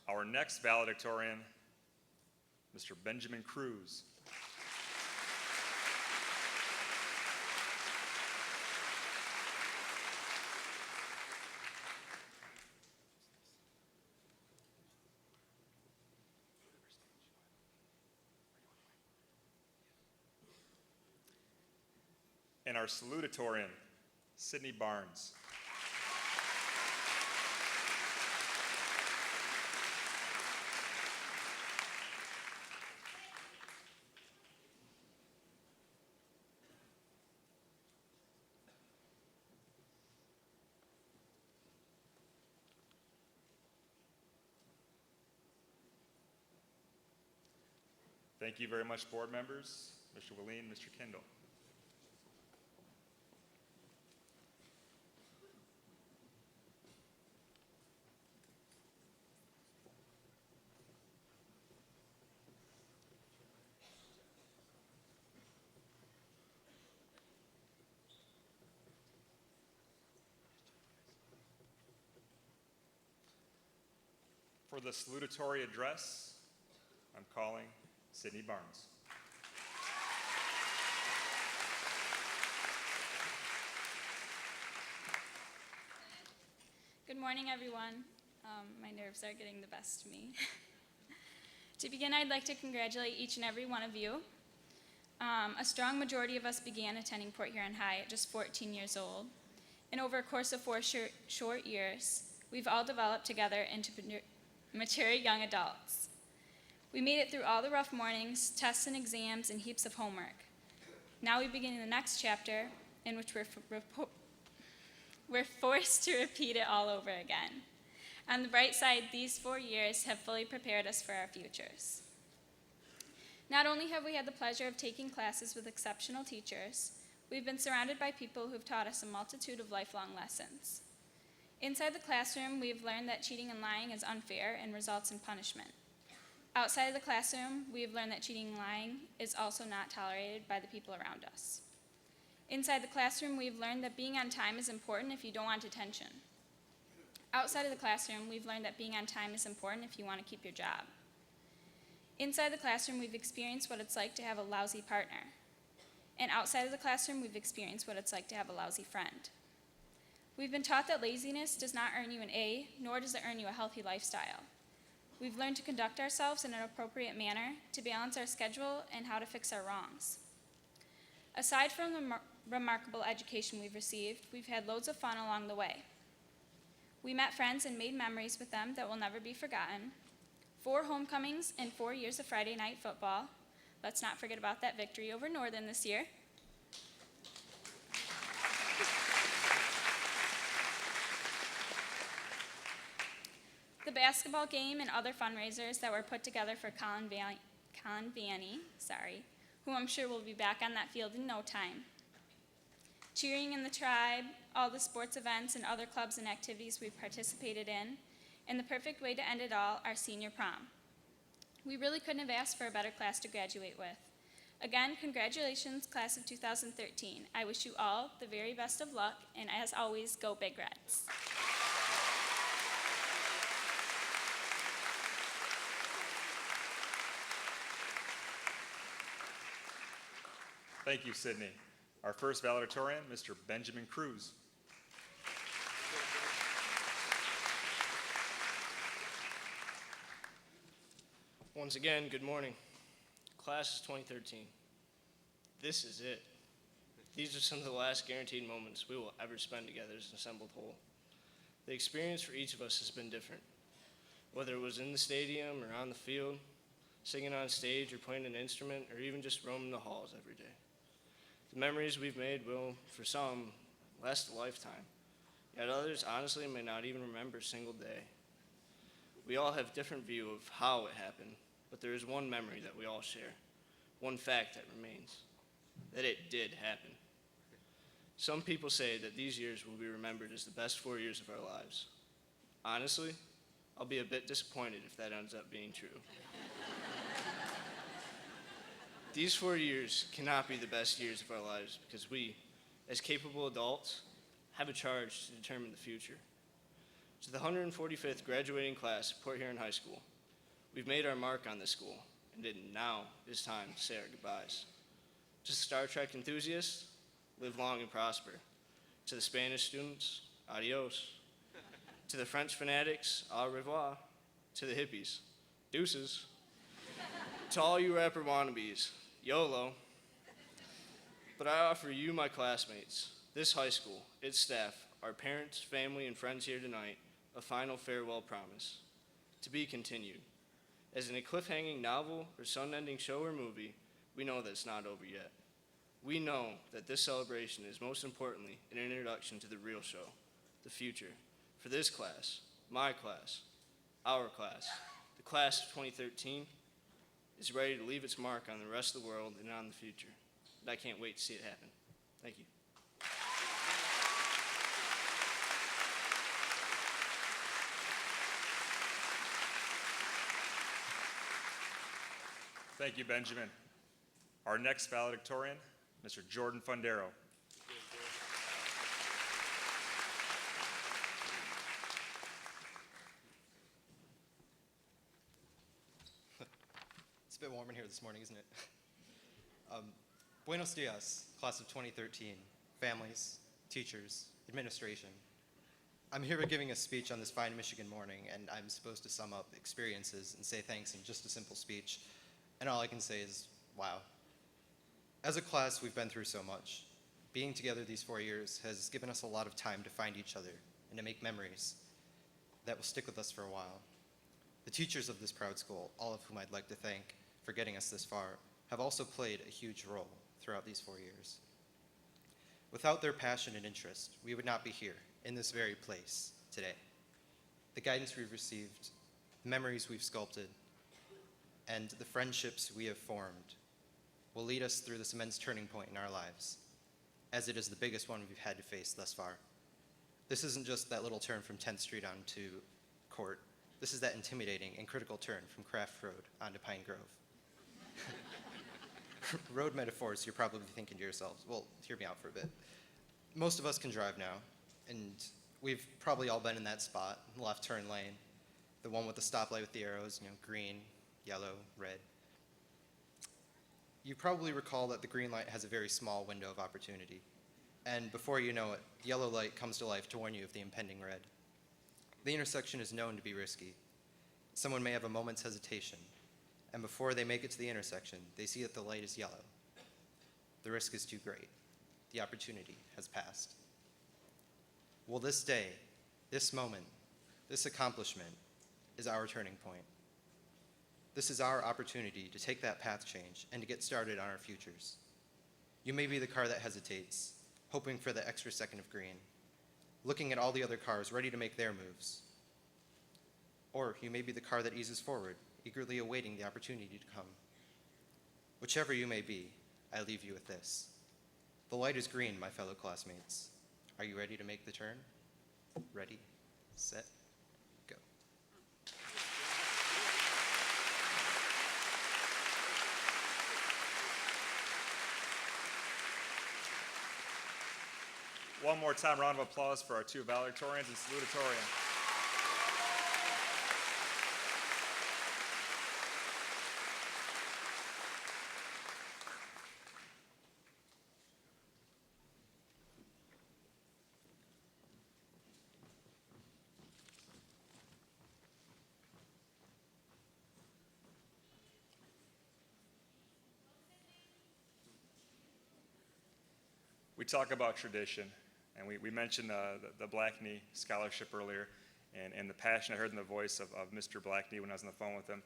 Speaker 5: Our next valedictorian, Mr. Benjamin Cruz. And our salutatorian, Sydney Barnes. Thank you very much, board members, Mr. Willeen, Mr. Kendall. For the salutatory address, I'm calling Sydney Barnes.
Speaker 8: Good morning, everyone. My nerves are getting the best of me. To begin, I'd like to congratulate each and every one of you. A strong majority of us began attending Port Huron High at just 14 years old. And over a course of 4 short years, we've all developed together into mature young adults. We made it through all the rough mornings, tests and exams, and heaps of homework. Now we begin the next chapter in which we're forced to repeat it all over again. On the bright side, these 4 years have fully prepared us for our futures. Not only have we had the pleasure of taking classes with exceptional teachers, we've been surrounded by people who've taught us a multitude of lifelong lessons. Inside the classroom, we've learned that cheating and lying is unfair and results in punishment. Outside of the classroom, we've learned that cheating and lying is also not tolerated by the people around us. Inside the classroom, we've learned that being on time is important if you don't want detention. Outside of the classroom, we've learned that being on time is important if you want to keep your job. Inside the classroom, we've experienced what it's like to have a lousy partner. And outside of the classroom, we've experienced what it's like to have a lousy friend. We've been taught that laziness does not earn you an A, nor does it earn you a healthy lifestyle. We've learned to conduct ourselves in an appropriate manner, to balance our schedule, and how to fix our wrongs. Aside from the remarkable education we've received, we've had loads of fun along the way. We met friends and made memories with them that will never be forgotten. 4 homecomings and 4 years of Friday night football. Let's not forget about that victory over Northern this year. The basketball game and other fundraisers that were put together for Colin Vanny, who I'm sure will be back on that field in no time. Cheering in the tribe, all the sports events and other clubs and activities we've participated in, and the perfect way to end it all, our senior prom. We really couldn't have asked for a better class to graduate with. Again, congratulations, class of 2013. I wish you all the very best of luck, and as always, go Big Reds.
Speaker 5: Thank you, Sydney. Our first valedictorian, Mr. Benjamin Cruz.
Speaker 9: Once again, good morning. Class of 2013. This is it. These are some of the last guaranteed moments we will ever spend together as an assembled whole. The experience for each of us has been different. Whether it was in the stadium or on the field, singing on stage or playing an instrument, or even just roaming the halls every day. The memories we've made will, for some, last a lifetime. Yet others honestly may not even remember a single day. We all have different view of how it happened, but there is one memory that we all share, one fact that remains, that it did happen. Some people say that these years will be remembered as the best 4 years of our lives. Honestly, I'll be a bit disappointed if that ends up being true. These 4 years cannot be the best years of our lives because we, as capable adults, have a charge to determine the future. To the 145th graduating class of Port Huron High School, we've made our mark on this school, and now is time to say our goodbyes. To the Star Trek enthusiasts, live long and prosper. To the Spanish students, adios. To the French fanatics, au revoir. To the hippies, deuces. To all you rapper wannabes, YOLO. But I offer you, my classmates, this high school, its staff, our parents, family, and friends here tonight, a final farewell promise. To be continued. As in a cliffhanging novel or sun-ending show or movie, we know that it's not over yet. We know that this celebration is most importantly an introduction to the real show, the future. For this class, my class, our class, the class of 2013, is ready to leave its mark on the rest of the world and on the future. And I can't wait to see it happen. Thank you.
Speaker 5: Thank you, Benjamin. Our next valedictorian, Mr. Jordan Fundero.
Speaker 10: It's a bit warm in here this morning, isn't it? Buenos dias, class of 2013, families, teachers, administration. I'm here giving a speech on this fine Michigan morning, and I'm supposed to sum up experiences and say thanks in just a simple speech. And all I can say is, wow. As a class, we've been through so much. Being together these 4 years has given us a lot of time to find each other and to make memories that will stick with us for a while. The teachers of this proud school, all of whom I'd like to thank for getting us this far, have also played a huge role throughout these 4 years. Without their passion and interest, we would not be here in this very place today. The guidance we've received, the memories we've sculpted, and the friendships we have formed will lead us through this immense turning point in our lives, as it is the biggest one we've had to face thus far. This isn't just that little turn from 10th Street onto Court. This is that intimidating and critical turn from Craft Road onto Pine Grove. Road metaphors, you're probably thinking to yourselves, well, hear me out for a bit. Most of us can drive now, and we've probably all been in that spot, left turn lane, the one with the stoplight with the arrows, green, yellow, red. You probably recall that the green light has a very small window of opportunity, and before you know it, the yellow light comes to life to warn you of the impending red. The intersection is known to be risky. Someone may have a moment's hesitation, and before they make it to the intersection, they see that the light is yellow. The risk is too great. The opportunity has passed. Well, this day, this moment, this accomplishment is our turning point. This is our opportunity to take that path change and to get started on our futures. You may be the car that hesitates, hoping for the extra second of green, looking at all the other cars ready to make their moves. Or you may be the car that eases forward, eagerly awaiting the opportunity to come. Whichever you may be, I leave you with this. The light is green, my fellow classmates. Are you ready to make the turn? Ready, set, go.
Speaker 5: One more time, round of applause for our two valedictorians and salutatorian. We talk about tradition, and we mentioned the Blackney Scholarship earlier, and the passion I heard in the voice of Mr. Blackney when I was on the phone with him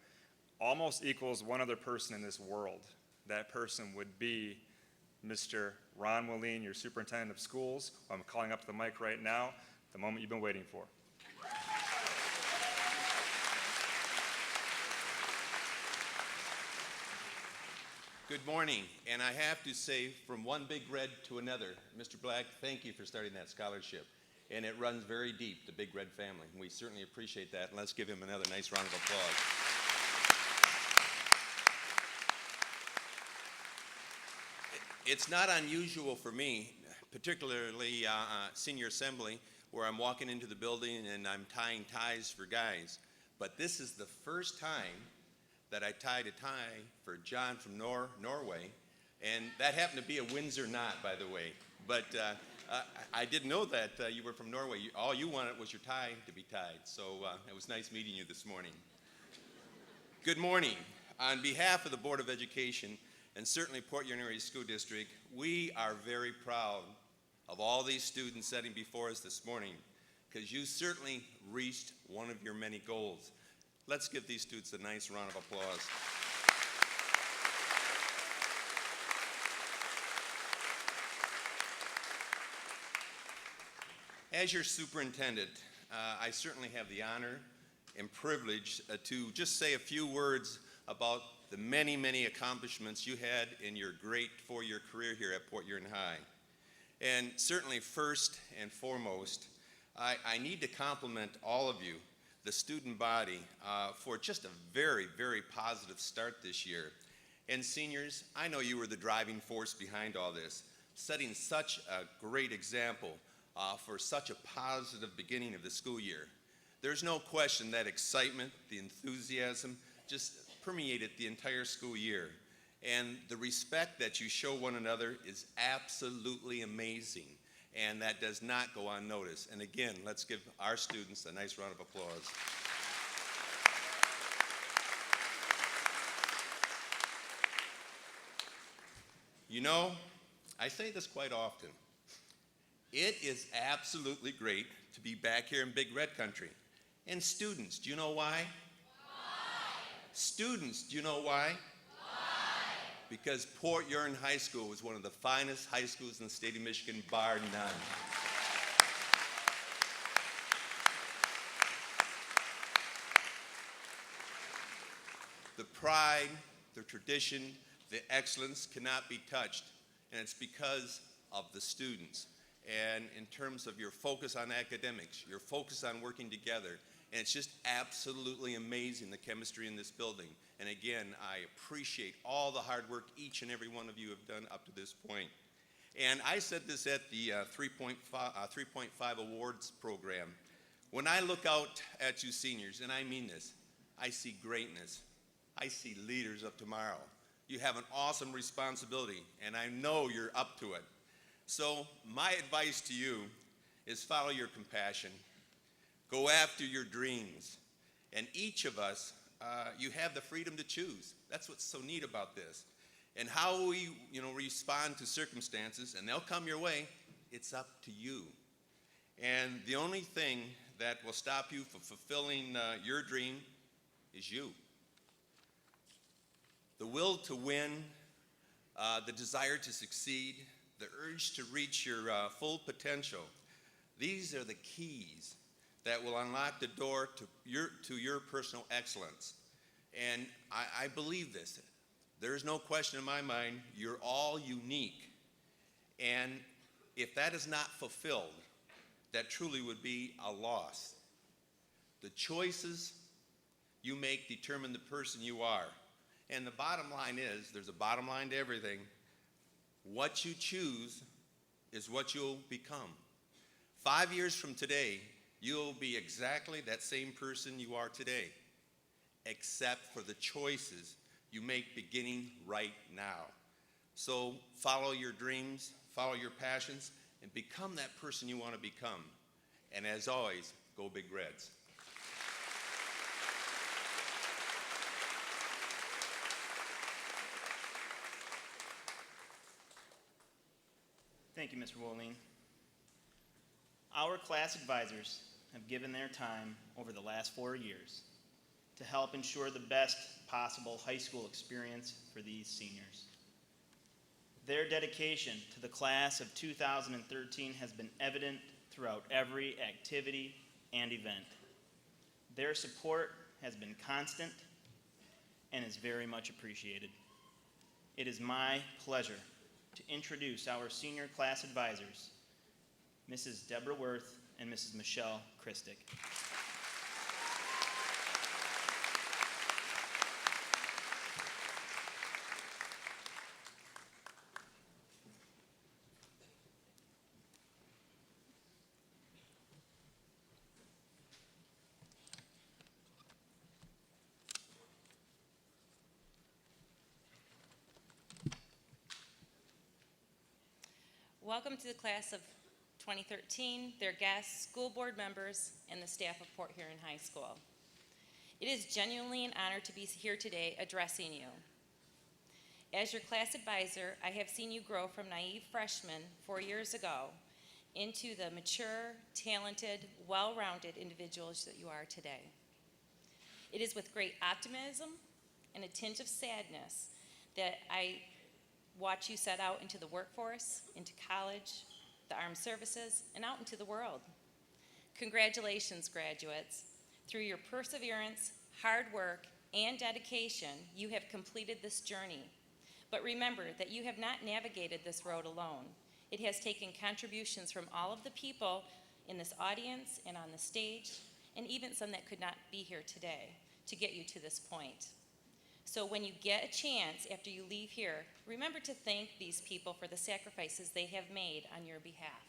Speaker 5: almost equals one other person in this world. That person would be Mr. Ron Willeen, your superintendent of schools. I'm calling up to the mic right now, the moment you've been waiting for.
Speaker 11: Good morning, and I have to say, from one big red to another, Mr. Black, thank you for starting that scholarship. And it runs very deep, the Big Red family. And we certainly appreciate that, and let's give him another nice round of applause. It's not unusual for me, particularly senior assembly, where I'm walking into the building and I'm tying ties for guys. But this is the first time that I tied a tie for John from Norway, and that happened to be a Windsor knot, by the way. But I didn't know that you were from Norway. All you wanted was your tie to be tied, so it was nice meeting you this morning. Good morning. On behalf of the Board of Education, and certainly Port Huron Area School District, we are very proud of all these students sitting before us this morning, because you certainly reached one of your many goals. Let's give these students a nice round of applause. As your superintendent, I certainly have the honor and privilege to just say a few words about the many, many accomplishments you had in your great four-year career here at Port Huron High. And certainly first and foremost, I need to compliment all of you, the student body, for just a very, very positive start this year. And seniors, I know you were the driving force behind all this, setting such a great example for such a positive beginning of the school year. There's no question that excitement, the enthusiasm, just permeated the entire school year. And the respect that you show one another is absolutely amazing. And that does not go unnoticed. And again, let's give our students a nice round of applause. You know, I say this quite often. It is absolutely great to be back here in Big Red Country. And students, do you know why? Students, do you know why? Because Port Huron High School was one of the finest high schools in the state of Michigan, bar none. The pride, the tradition, the excellence cannot be touched, and it's because of the students. And in terms of your focus on academics, your focus on working together, and it's just absolutely amazing, the chemistry in this building. And again, I appreciate all the hard work each and every one of you have done up to this point. And I said this at the 3.5 awards program. When I look out at you seniors, and I mean this, I see greatness. I see leaders of tomorrow. You have an awesome responsibility, and I know you're up to it. So my advice to you is follow your compassion. Go after your dreams. And each of us, you have the freedom to choose. That's what's so neat about this. And how we, respond to circumstances, and they'll come your way, it's up to you. And the only thing that will stop you from fulfilling your dream is you. The will to win, the desire to succeed, the urge to reach your full potential, these are the keys that will unlock the door to your personal excellence. And I believe this. There is no question in my mind, you're all unique. And if that is not fulfilled, that truly would be a loss. The choices you make determine the person you are. And the bottom line is, there's a bottom line to everything. What you choose is what you'll become. 5 years from today, you'll be exactly that same person you are today, except for the choices you make beginning right now. So follow your dreams, follow your passions, and become that person you want to become. And as always, go Big Reds.
Speaker 1: Thank you, Mr. Woline. Our class advisors have given their time over the last 4 years to help ensure the best possible high school experience for these seniors. Their dedication to the class of 2013 has been evident throughout every activity and event. Their support has been constant and is very much appreciated. It is my pleasure to introduce our senior class advisors, Mrs. Deborah Worth and Mrs. Michelle Christick.
Speaker 12: Welcome to the class of 2013, their guests, school board members, and the staff of Port Huron High School. It is genuinely an honor to be here today addressing you. As your class advisor, I have seen you grow from naive freshmen 4 years ago into the mature, talented, well-rounded individuals that you are today. It is with great optimism and a tinge of sadness that I watch you set out into the workforce, into college, the armed services, and out into the world. Congratulations, graduates. Through your perseverance, hard work, and dedication, you have completed this journey. But remember that you have not navigated this road alone. It has taken contributions from all of the people in this audience and on the stage, and even some that could not be here today, to get you to this point. So when you get a chance after you leave here, remember to thank these people for the sacrifices they have made on your behalf.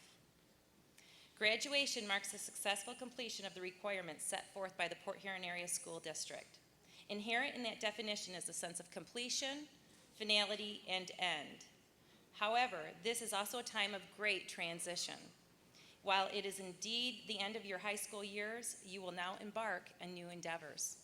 Speaker 12: Graduation marks the successful completion of the requirements set forth by the Port Huron Area School District. Inherent in that definition is a sense of completion, finality, and end. However, this is also a time of great transition. While it is indeed the end of your high school years, you will now embark on new endeavors.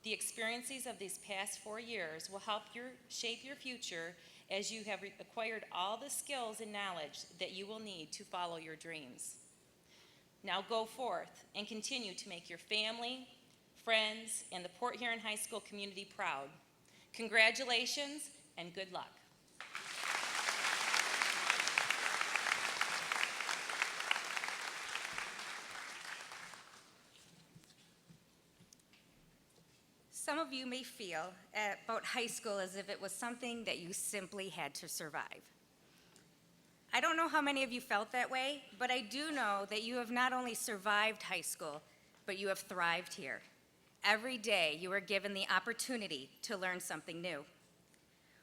Speaker 12: The experiences of these past 4 years will help shape your future as you have acquired all the skills and knowledge that you will need to follow your dreams. Now go forth and continue to make your family, friends, and the Port Huron High School community proud. Congratulations and good luck.
Speaker 13: Some of you may feel about high school as if it was something that you simply had to survive. I don't know how many of you felt that way, but I do know that you have not only survived high school, but you have thrived here. Every day you are given the opportunity to learn something new.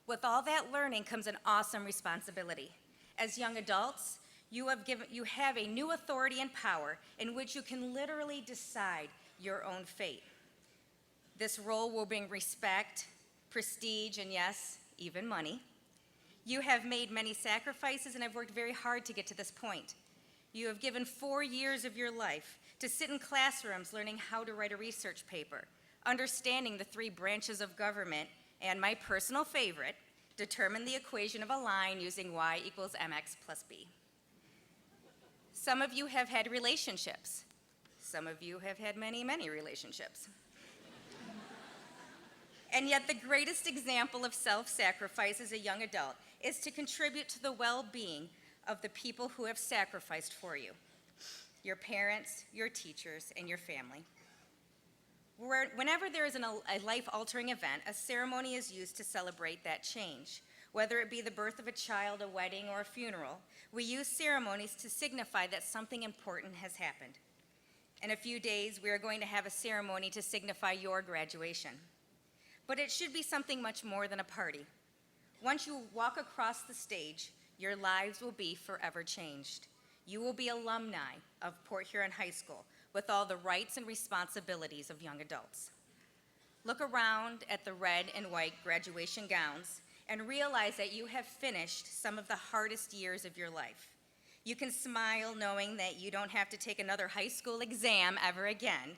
Speaker 13: With all that learning comes an awesome responsibility. As young adults, you have a new authority and power in which you can literally decide your own fate. This role will bring respect, prestige, and yes, even money. You have made many sacrifices and have worked very hard to get to this point. You have given 4 years of your life to sit in classrooms learning how to write a research paper, understanding the 3 branches of government, and my personal favorite, determine the equation of a line using y equals mx plus b. Some of you have had relationships. Some of you have had many, many relationships. And yet the greatest example of self-sacrifice as a young adult is to contribute to the well-being of the people who have sacrificed for you, your parents, your teachers, and your family. Whenever there is a life-altering event, a ceremony is used to celebrate that change. Whether it be the birth of a child, a wedding, or a funeral, we use ceremonies to signify that something important has happened. In a few days, we are going to have a ceremony to signify your graduation. But it should be something much more than a party. Once you walk across the stage, your lives will be forever changed. You will be alumni of Port Huron High School with all the rights and responsibilities of young adults. Look around at the red and white graduation gowns and realize that you have finished some of the hardest years of your life. You can smile knowing that you don't have to take another high school exam ever again.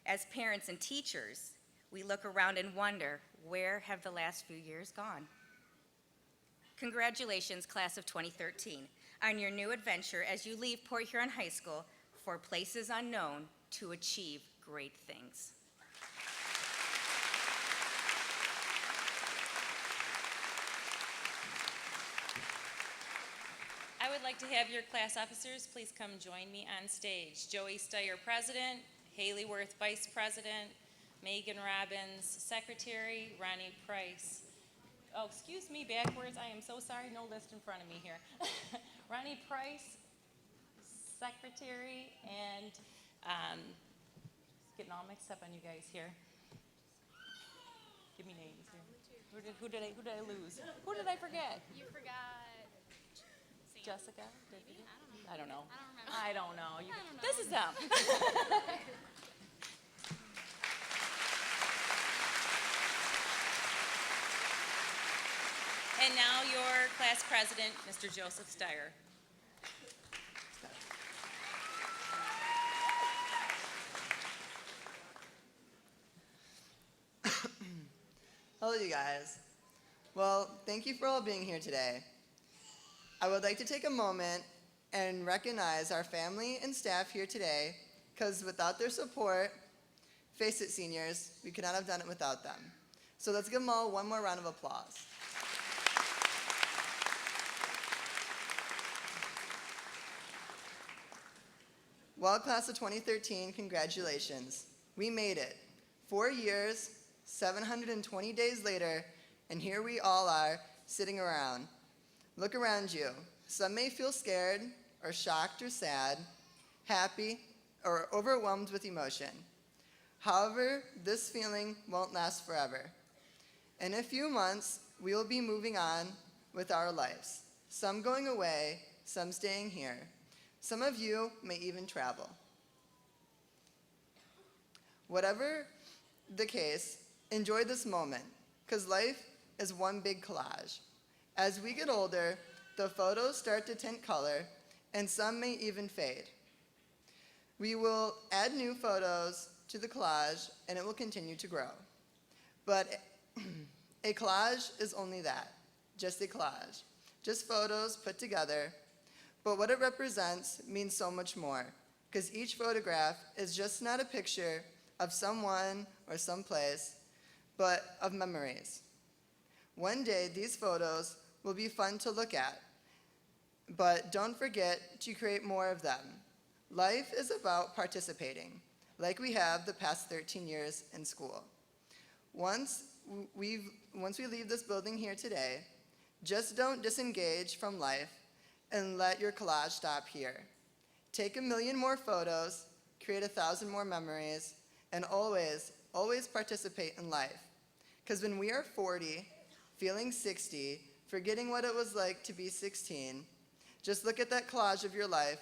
Speaker 13: As parents and teachers, we look around and wonder, where have the last few years gone? Congratulations, class of 2013, on your new adventure as you leave Port Huron High School for places unknown to achieve great things.
Speaker 12: I would like to have your class officers please come join me on stage. Joey Steyer, President, Haley Worth, Vice President, Megan Robbins, Secretary, Ronnie Price. Oh, excuse me, backwards. I am so sorry. No list in front of me here. Ronnie Price, Secretary, and getting all mixed up on you guys here. Give me names here. Who did I lose? Who did I forget?
Speaker 8: You forgot
Speaker 12: Jessica? Did
Speaker 8: maybe?
Speaker 12: you?
Speaker 8: I don't know.
Speaker 12: I don't know.
Speaker 8: I don't know.
Speaker 12: This is them. And now your class president, Mr. Joseph Steyer.
Speaker 14: Hello, you guys. Well, thank you for all being here today. I would like to take a moment and recognize our family and staff here today, because without their support, face it, seniors, we could not have done it without them. So let's give them all one more round of applause. Well, class of 2013, congratulations. We made it. 4 years, 720 days later, and here we all are sitting around. Look around you. Some may feel scared, or shocked or sad, happy, or overwhelmed with emotion. However, this feeling won't last forever. In a few months, we will be moving on with our lives, some going away, some staying here. Some of you may even travel. Whatever the case, enjoy this moment, because life is one big collage. As we get older, the photos start to tint color, and some may even fade. We will add new photos to the collage, and it will continue to grow. But a collage is only that, just a collage, just photos put together. But what it represents means so much more, because each photograph is just not a picture, of someone or someplace, but of memories. One day, these photos will be fun to look at, but don't forget to create more of them. Life is about participating, like we have the past 13 years in school. Once we leave this building here today, just don't disengage from life and let your collage stop here. Take 1,000,000 more photos, create 1,000 more memories, and always, always participate in life. Because when we are 40, feeling 60, forgetting what it was like to be 16, just look at that collage of your life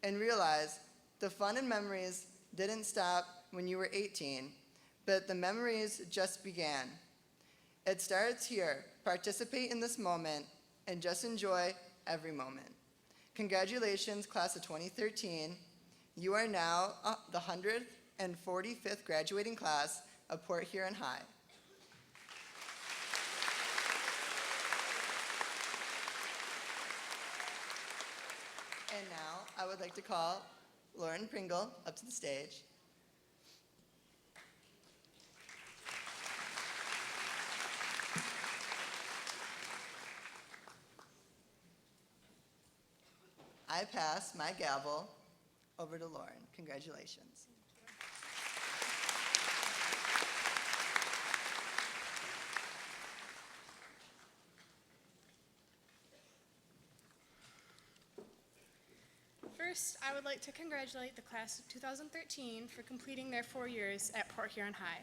Speaker 14: and realize the fun and memories didn't stop when you were 18, but the memories just began. It starts here. Participate in this moment and just enjoy every moment. Congratulations, class of 2013. You are now the 145th graduating class of Port Huron High. And now I would like to call Lauren Pringle up to the stage. I pass my gavel over to Lauren. Congratulations.
Speaker 2: First, I would like to congratulate the class of 2013 for completing their 4 years at Port Huron High.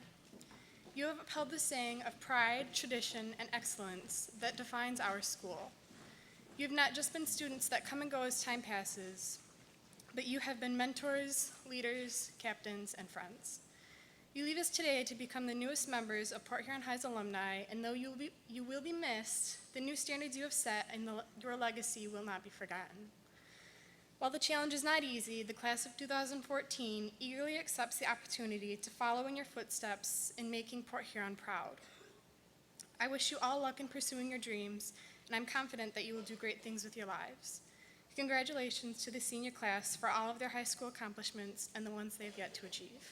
Speaker 2: You have upheld the saying of pride, tradition, and excellence that defines our school. You have not just been students that come and go as time passes, but you have been mentors, leaders, captains, and friends. You leave us today to become the newest members of Port Huron High's alumni, and though you will be missed, the new standards you have set and your legacy will not be forgotten. While the challenge is not easy, the class of 2014 eagerly accepts the opportunity to follow in your footsteps in making Port Huron proud. I wish you all luck in pursuing your dreams, and I'm confident that you will do great things with your lives. Congratulations to the senior class for all of their high school accomplishments and the ones they have yet to achieve.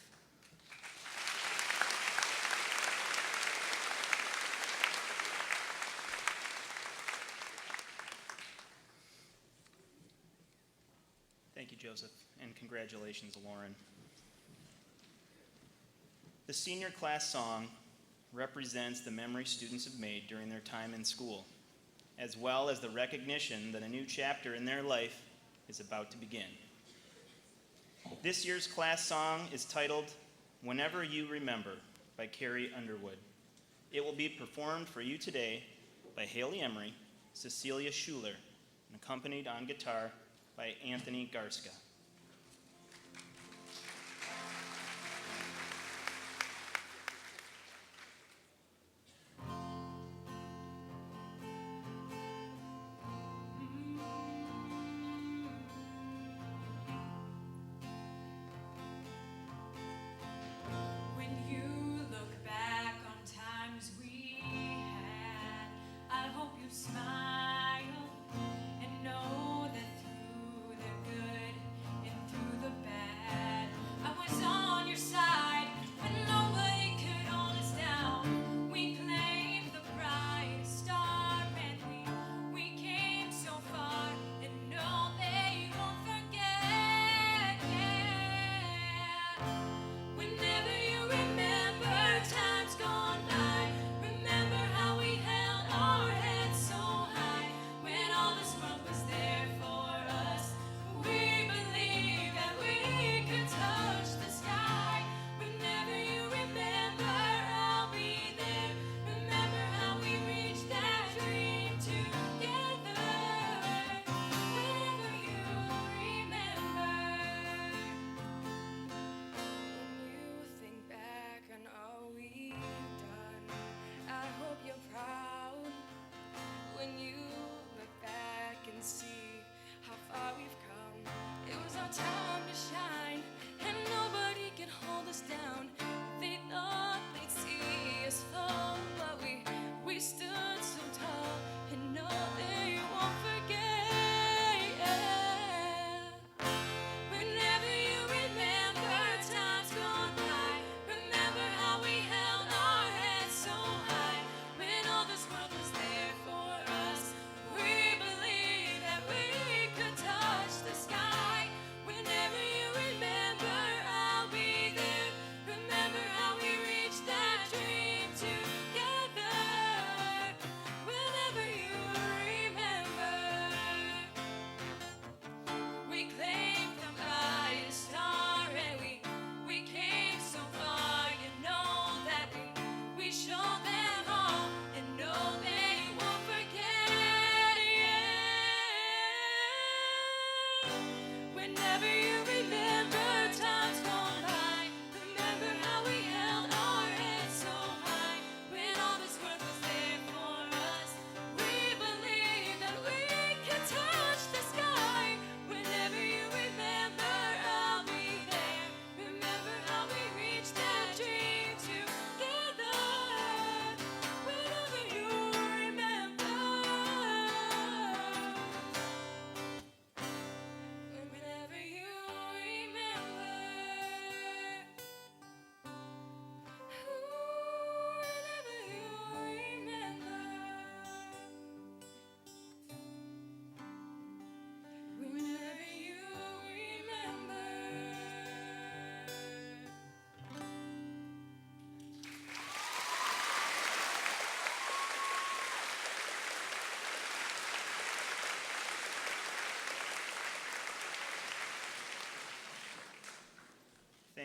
Speaker 1: Thank you, Joseph, and congratulations, Lauren. The senior class song represents the memories students have made during their time in school, as well as the recognition that a new chapter in their life is about to begin. This year's class song is titled Whenever You Remember by Carrie Underwood. It will be performed for you today by Haley Emery, Cecilia Schuler, and accompanied on guitar by Anthony Garska.
Speaker 15: When you look back on times we had, I hope you smile and know that through the good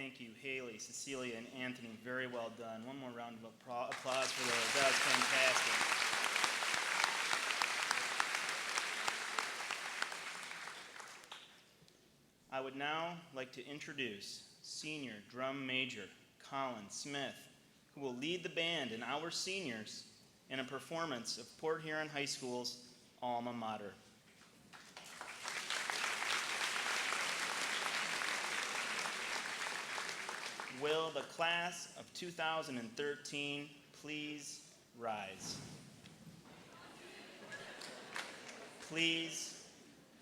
Speaker 1: Thank you, Haley, Cecilia, and Anthony. Very well done. One more round of applause for those. That was fantastic. I would now like to introduce Senior Drum Major Colin Smith, who will lead the band and our seniors in a performance of Port Huron High School's alma mater. Will the class of 2013 please rise? Please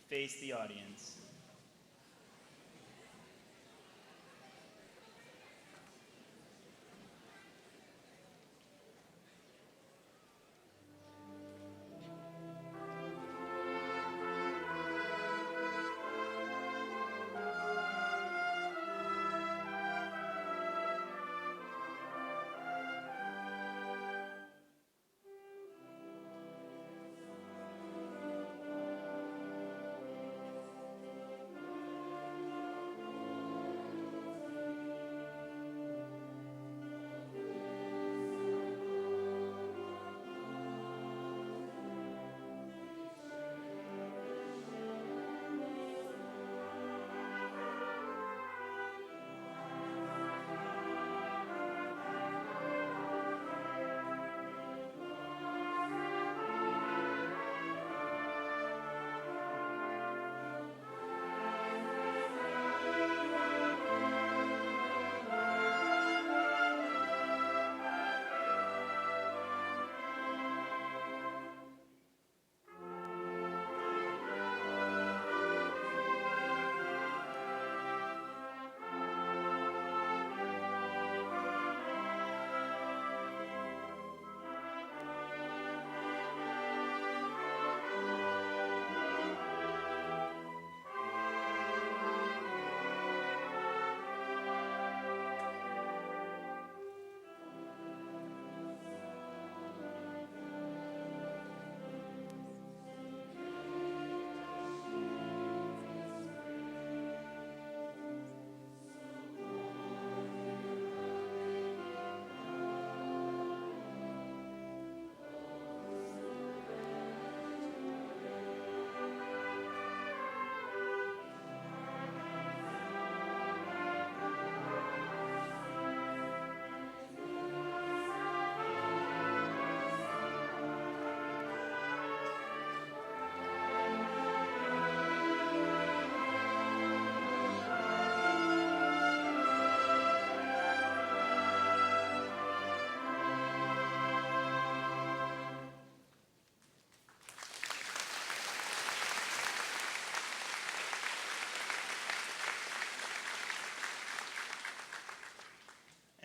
Speaker 1: face the audience.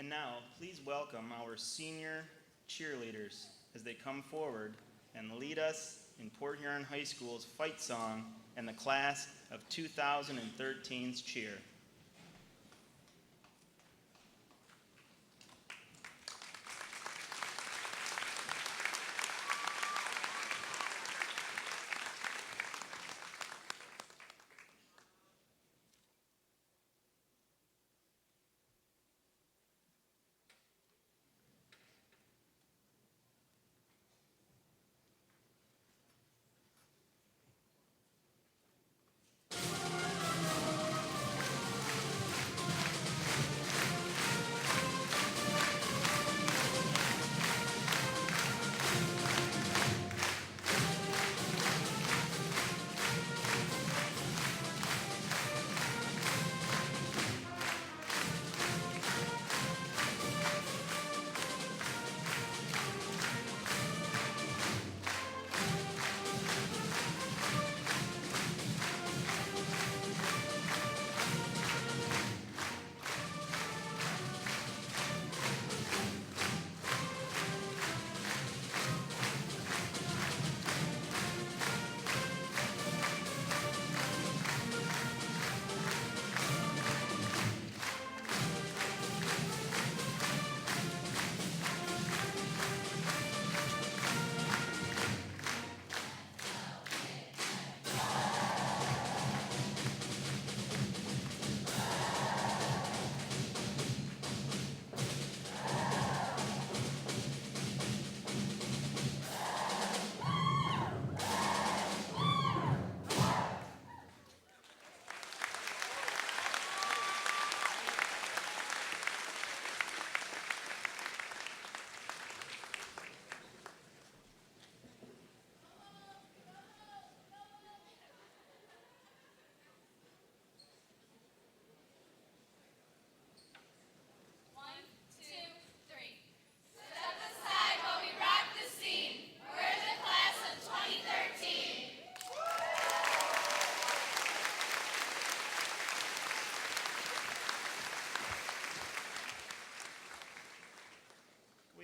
Speaker 1: And now, please welcome our senior cheerleaders as they come forward and lead us in Port Huron High School's fight song and the class of 2013's cheer.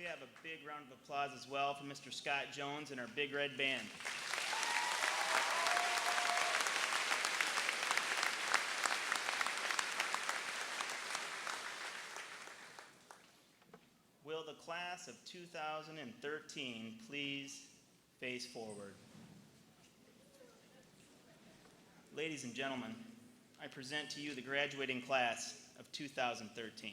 Speaker 1: have a big round of applause as well for Mr. Scott Jones and our Big Red Band. Will the class of 2013 please face forward? Ladies and gentlemen, I present to you the graduating class of 2013.